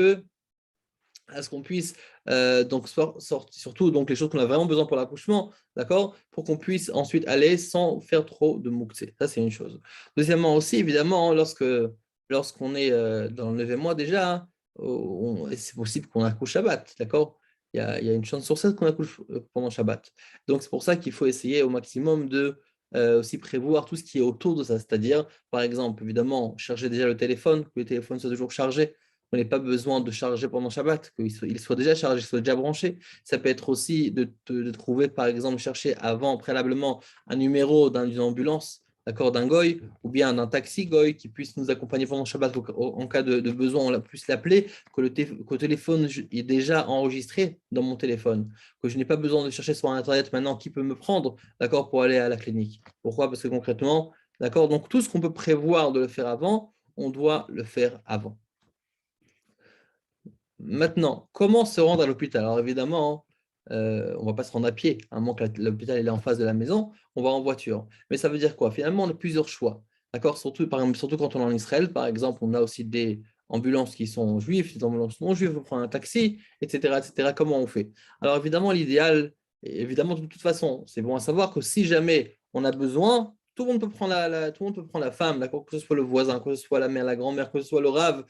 qu'on puisse, donc surtout donc, les choses qu'on a vraiment besoin pour l'accouchement, d'accord, pour qu'on puisse ensuite aller sans faire trop de mouktsé. Ça, c'est une chose. Deuxièmement aussi, évidemment, lorsqu'on est dans le 9e mois déjà, c'est possible qu'on accouche Shabbat, d'accord? Il y a une chance sur 7 qu'on accouche pendant Shabbat. Donc, c'est pour ça qu'il faut essayer au maximum de aussi prévoir tout ce qui est autour de ça. C'est-à-dire, par exemple, évidemment, charger déjà le téléphone, que le téléphone soit toujours chargé. On n'a pas besoin de charger pendant Shabbat, qu'il soit déjà chargé, qu'il soit déjà branché. Ça peut être aussi de trouver, par exemple, chercher préalablement un numéro d'une ambulance, d'accord, d'un goy, ou bien d'un taxi goy qui puisse nous accompagner pendant Shabbat en cas de besoin, on puisse l'appeler, que le téléphone est déjà enregistré dans mon téléphone, que je n'ai pas besoin de chercher sur Internet maintenant qui peut me prendre, d'accord, pour aller à la clinique. Pourquoi? Parce que concrètement, d'accord, donc tout ce qu'on peut prévoir de le faire avant, on doit le faire avant. Maintenant, comment se rendre à l'hôpital? Alors évidemment, on ne va pas se rendre à pied, à moins que l'hôpital est en face de la maison, on va en voiture. Mais ça veut dire quoi? Finalement, on a plusieurs choix. D'accord? Surtout quand on est en Israël, par exemple, on a aussi ambulances qui sont juives, des ambulances non juives, on prend un taxi, etc., etc. Comment on fait? Alors évidemment, l'idéal, évidemment, de toute façon, c'est bon à savoir que si jamais on a besoin, tout le monde peut prendre tout le monde peut prendre la femme, d'accord, que ce soit le voisin, que ce soit la mère, la grand-mère, que ce soit le rave,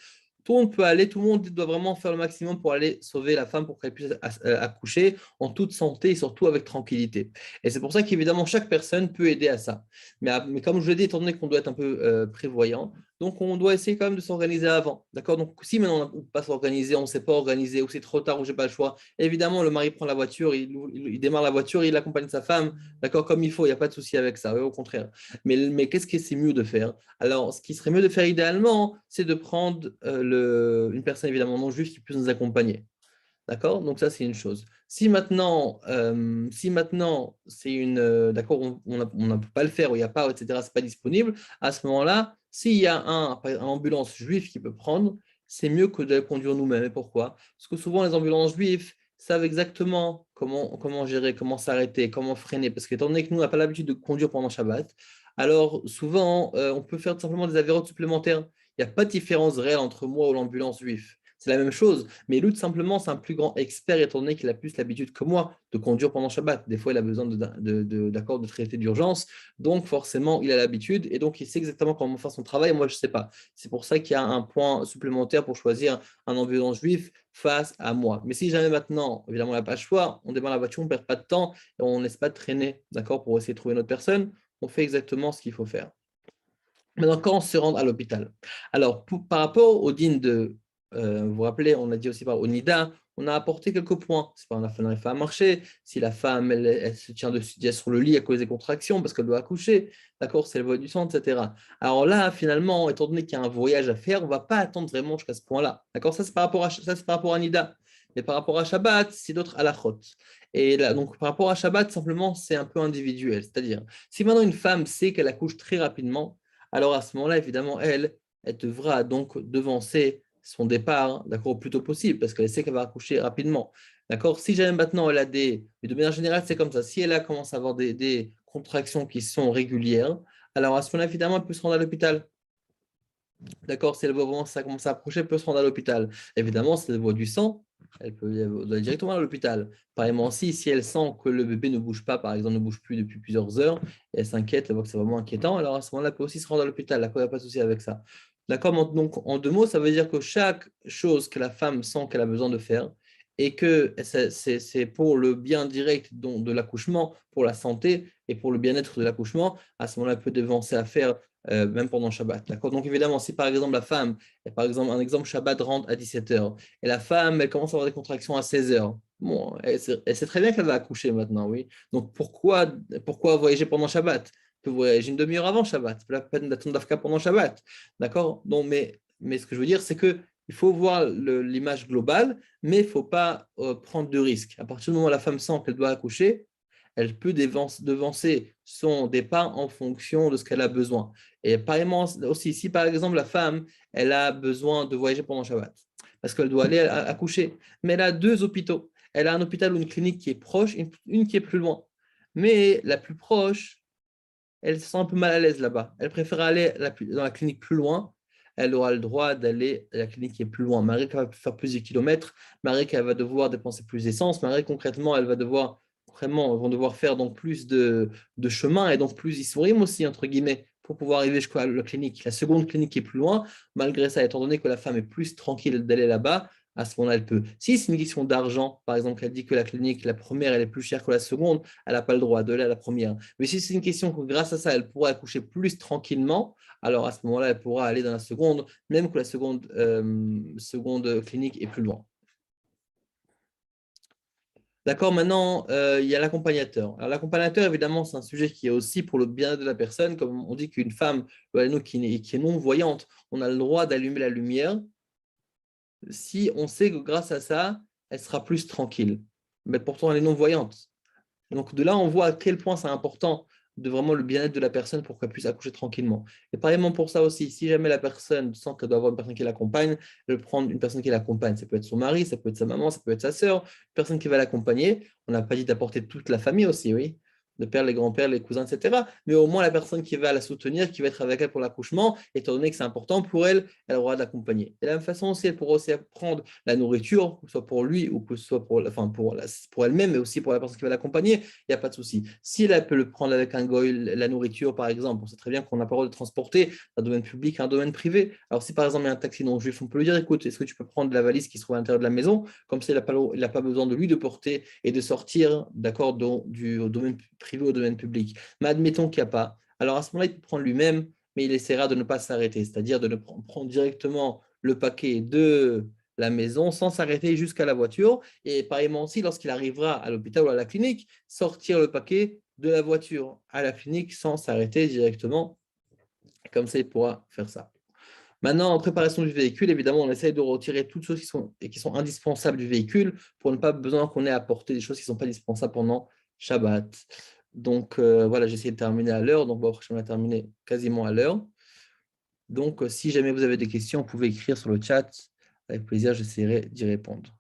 tout le monde peut aller, tout le monde doit vraiment faire le maximum pour aller sauver la femme pour qu'elle puisse accoucher en toute santé et surtout avec tranquillité. Et c'est pour ça qu'évidemment, chaque personne peut aider à ça. Mais comme je l'ai dit, étant donné qu'on doit être un peu prévoyant, donc on doit essayer quand même de s'organiser avant. D'accord? Donc si maintenant on ne peut pas s'organiser, on ne sait pas organiser, ou c'est trop tard, ou j'ai pas le choix, évidemment, le mari prend la voiture, il démarre la voiture, il accompagne sa femme, d'accord, comme il faut, il n'y a pas de souci avec ça, au contraire. Mais qu'est-ce que c'est mieux de faire? Alors, ce qui serait mieux de faire idéalement, c'est de prendre une personne évidemment non juive qui puisse nous accompagner. D'accord? Donc ça, c'est une chose. Si maintenant c'est une, d'accord, on ne peut pas le faire, ou il n'y a pas, etc., c'est pas disponible, à ce moment-là, s'il y a par exemple, un ambulance juive qui peut prendre, c'est mieux que de la conduire nous-mêmes. Et pourquoi? Parce que souvent, les ambulances juives savent exactement comment gérer, comment s'arrêter, comment freiner. Parce qu'étant donné que nous, on n'a pas l'habitude de conduire pendant Shabbat, alors souvent, on peut faire tout simplement des avérotes supplémentaires. Il n'y a pas de différence réelle entre moi ou l'ambulance juive. C'est la même chose. Mais Lou, simplement, c'est un plus grand expert, étant donné qu'il a plus l'habitude que moi de conduire pendant Shabbat. Des fois, il a besoin d'accords de traité d'urgence. Donc, forcément, il a l'habitude et donc il sait exactement comment faire son travail. Moi, je ne sais pas. C'est pour ça qu'il y a un point supplémentaire pour choisir un ambulance juif face à moi. Mais si jamais maintenant, évidemment, on n'a pas le choix, on démarre la voiture, on ne perd pas de temps et on ne laisse pas traîner, d'accord, pour essayer de trouver une autre personne, on fait exactement ce qu'il faut faire. Maintenant, quand on se rend à l'hôpital, alors par rapport au din de, vous vous rappelez, on a dit aussi au NIDA, on a apporté quelques points. Si la femme n'arrive pas à marcher, si la femme elle se tient sur le lit à cause des contractions parce qu'elle doit accoucher, d'accord, si elle voit du sang, etc. Alors là, finalement, étant donné qu'il y a un voyage à faire, on ne va pas attendre vraiment jusqu'à ce point-là. D'accord, ça c'est par rapport à NIDA. Mais par rapport à Shabbat, c'est d'autres halachot. Et là, donc par rapport à Shabbat, simplement, c'est un peu individuel. C'est-à-dire, si maintenant une femme sait qu'elle accouche très rapidement, alors à ce moment-là, évidemment, elle devra donc devancer son départ, d'accord, au plus tôt possible, parce qu'elle sait qu'elle va accoucher rapidement. D'accord? Si jamais maintenant elle a mais de manière générale, c'est comme ça. Si elle commence à avoir des contractions qui sont régulières, alors à ce moment-là, évidemment, elle peut se rendre à l'hôpital. D'accord? Si elle voit vraiment que ça commence à approcher, elle peut se rendre à l'hôpital. Évidemment, si elle voit du sang, elle peut aller directement à l'hôpital. Pareillement, si elle sent que le bébé ne bouge pas, par exemple, ne bouge plus depuis plusieurs heures, et elle s'inquiète, elle voit que c'est vraiment inquiétant, alors à ce moment-là, elle peut aussi se rendre à l'hôpital. Là, il n'y a pas de souci avec ça. D'accord? Donc, en deux mots, ça veut dire que chaque chose que la femme sent qu'elle a besoin de faire, et que c'est pour le bien direct de l'accouchement, pour la santé et pour le bien-être de l'accouchement, à ce moment-là, elle peut devancer à faire même pendant Shabbat. D'accord? Donc évidemment, si par exemple la femme, par exemple, un exemple, Shabbat rentre à 17h, et la femme, elle commence à avoir des contractions à 16h, bon, elle sait très bien qu'elle va accoucher maintenant, oui. Donc pourquoi voyager pendant Shabbat? Elle peut voyager une demi-heure avant Shabbat, c'est pas la peine d'attendre d'Afka pendant Shabbat. D'accord? Donc, mais ce que je veux dire, c'est que il faut voir l'image globale, mais il ne faut pas prendre de risques. À partir du moment où la femme sent qu'elle doit accoucher, elle peut devancer son départ en fonction de ce qu'elle a besoin. Et pareillement aussi, si par exemple la femme, elle a besoin de voyager pendant Shabbat, parce qu'elle doit aller accoucher, mais elle a deux hôpitaux. Elle a un hôpital ou une clinique qui est proche, une qui est plus loin. Mais la plus proche, elle se sent un peu mal à l'aise là-bas. Elle préfère aller dans la clinique plus loin. Elle aura le droit d'aller à la clinique qui est plus loin. Marie va faire plus de kilomètres. Marie elle va devoir dépenser plus d'essence. Marie concrètement, elle va devoir vraiment, vont devoir faire donc plus de chemin et donc plus d'issourim aussi, entre guillemets, pour pouvoir arriver jusqu'à la clinique. La seconde clinique qui est plus loin, malgré ça, étant donné que la femme est plus tranquille d'aller là-bas, à ce moment-là, elle peut. Si c'est une question d'argent, par exemple, elle dit que la clinique, la première, elle est plus chère que la seconde, elle n'a pas le droit de aller à la première. Mais si c'est une question que grâce à ça, elle pourra accoucher plus tranquillement, alors à ce moment-là, elle pourra aller dans la seconde, même que la seconde clinique est plus loin. D'accord, maintenant, il y a l'accompagnateur. Alors, l'accompagnateur, évidemment, c'est un sujet qui est aussi pour le bien de la personne. Comme on dit qu'une femme qui est non-voyante, on a le droit d'allumer la lumière si on sait que grâce à ça, elle sera plus tranquille. Mais pourtant, elle est non-voyante. Donc, de là, on voit à quel point c'est important de vraiment le bien-être de la personne pour qu'elle puisse accoucher tranquillement. Et pareillement pour ça aussi, si jamais la personne sent qu'elle doit avoir une personne qui l'accompagne, elle peut prendre une personne qui l'accompagne. Ça peut être son mari, ça peut être sa maman, ça peut être sa sœur, une personne qui va l'accompagner. On n'a pas dit d'apporter toute la famille aussi, oui. le père, les grands-pères, les cousins, etc. Mais au moins la personne qui va la soutenir, qui va être avec elle pour l'accouchement, étant donné que c'est important pour elle, elle aura de l'accompagner. Et de la même façon aussi, elle pourra aussi prendre la nourriture, soit pour lui ou que ce soit pour elle-même, mais aussi pour la personne qui va l'accompagner, il n'y a pas de souci. Si elle peut le prendre avec un goy, la nourriture par exemple, on sait très bien qu'on n'a pas le droit de transporter d'un domaine public à un domaine privé. Alors si par exemple il y a un taxi non juif, on peut lui dire, écoute, est-ce que tu peux prendre la valise qui se trouve à l'intérieur de la maison, comme ça il n'a pas besoin de lui de porter et de sortir, d'accord, du domaine privé au domaine public. Mais admettons qu'il n'y a pas. Alors à ce moment-là, il peut prendre lui-même, mais il essaiera de ne pas s'arrêter, c'est-à-dire de ne prendre directement le paquet de la maison sans s'arrêter jusqu'à la voiture. Et pareillement aussi, lorsqu'il arrivera à l'hôpital ou à la clinique, sortir le paquet de la voiture à la clinique sans s'arrêter directement. Comme ça, il pourra faire ça. Maintenant, en préparation du véhicule, évidemment, on essaye de retirer toutes choses qui sont indispensables du véhicule pour ne pas besoin qu'on ait à porter des choses qui ne sont pas indispensables pendant Shabbat. Donc, voilà, j'ai essayé de terminer à l'heure. Donc, bon, on a terminé quasiment à l'heure. Donc, si jamais vous avez des questions, vous pouvez écrire sur le chat. Avec plaisir, j'essaierai d'y répondre.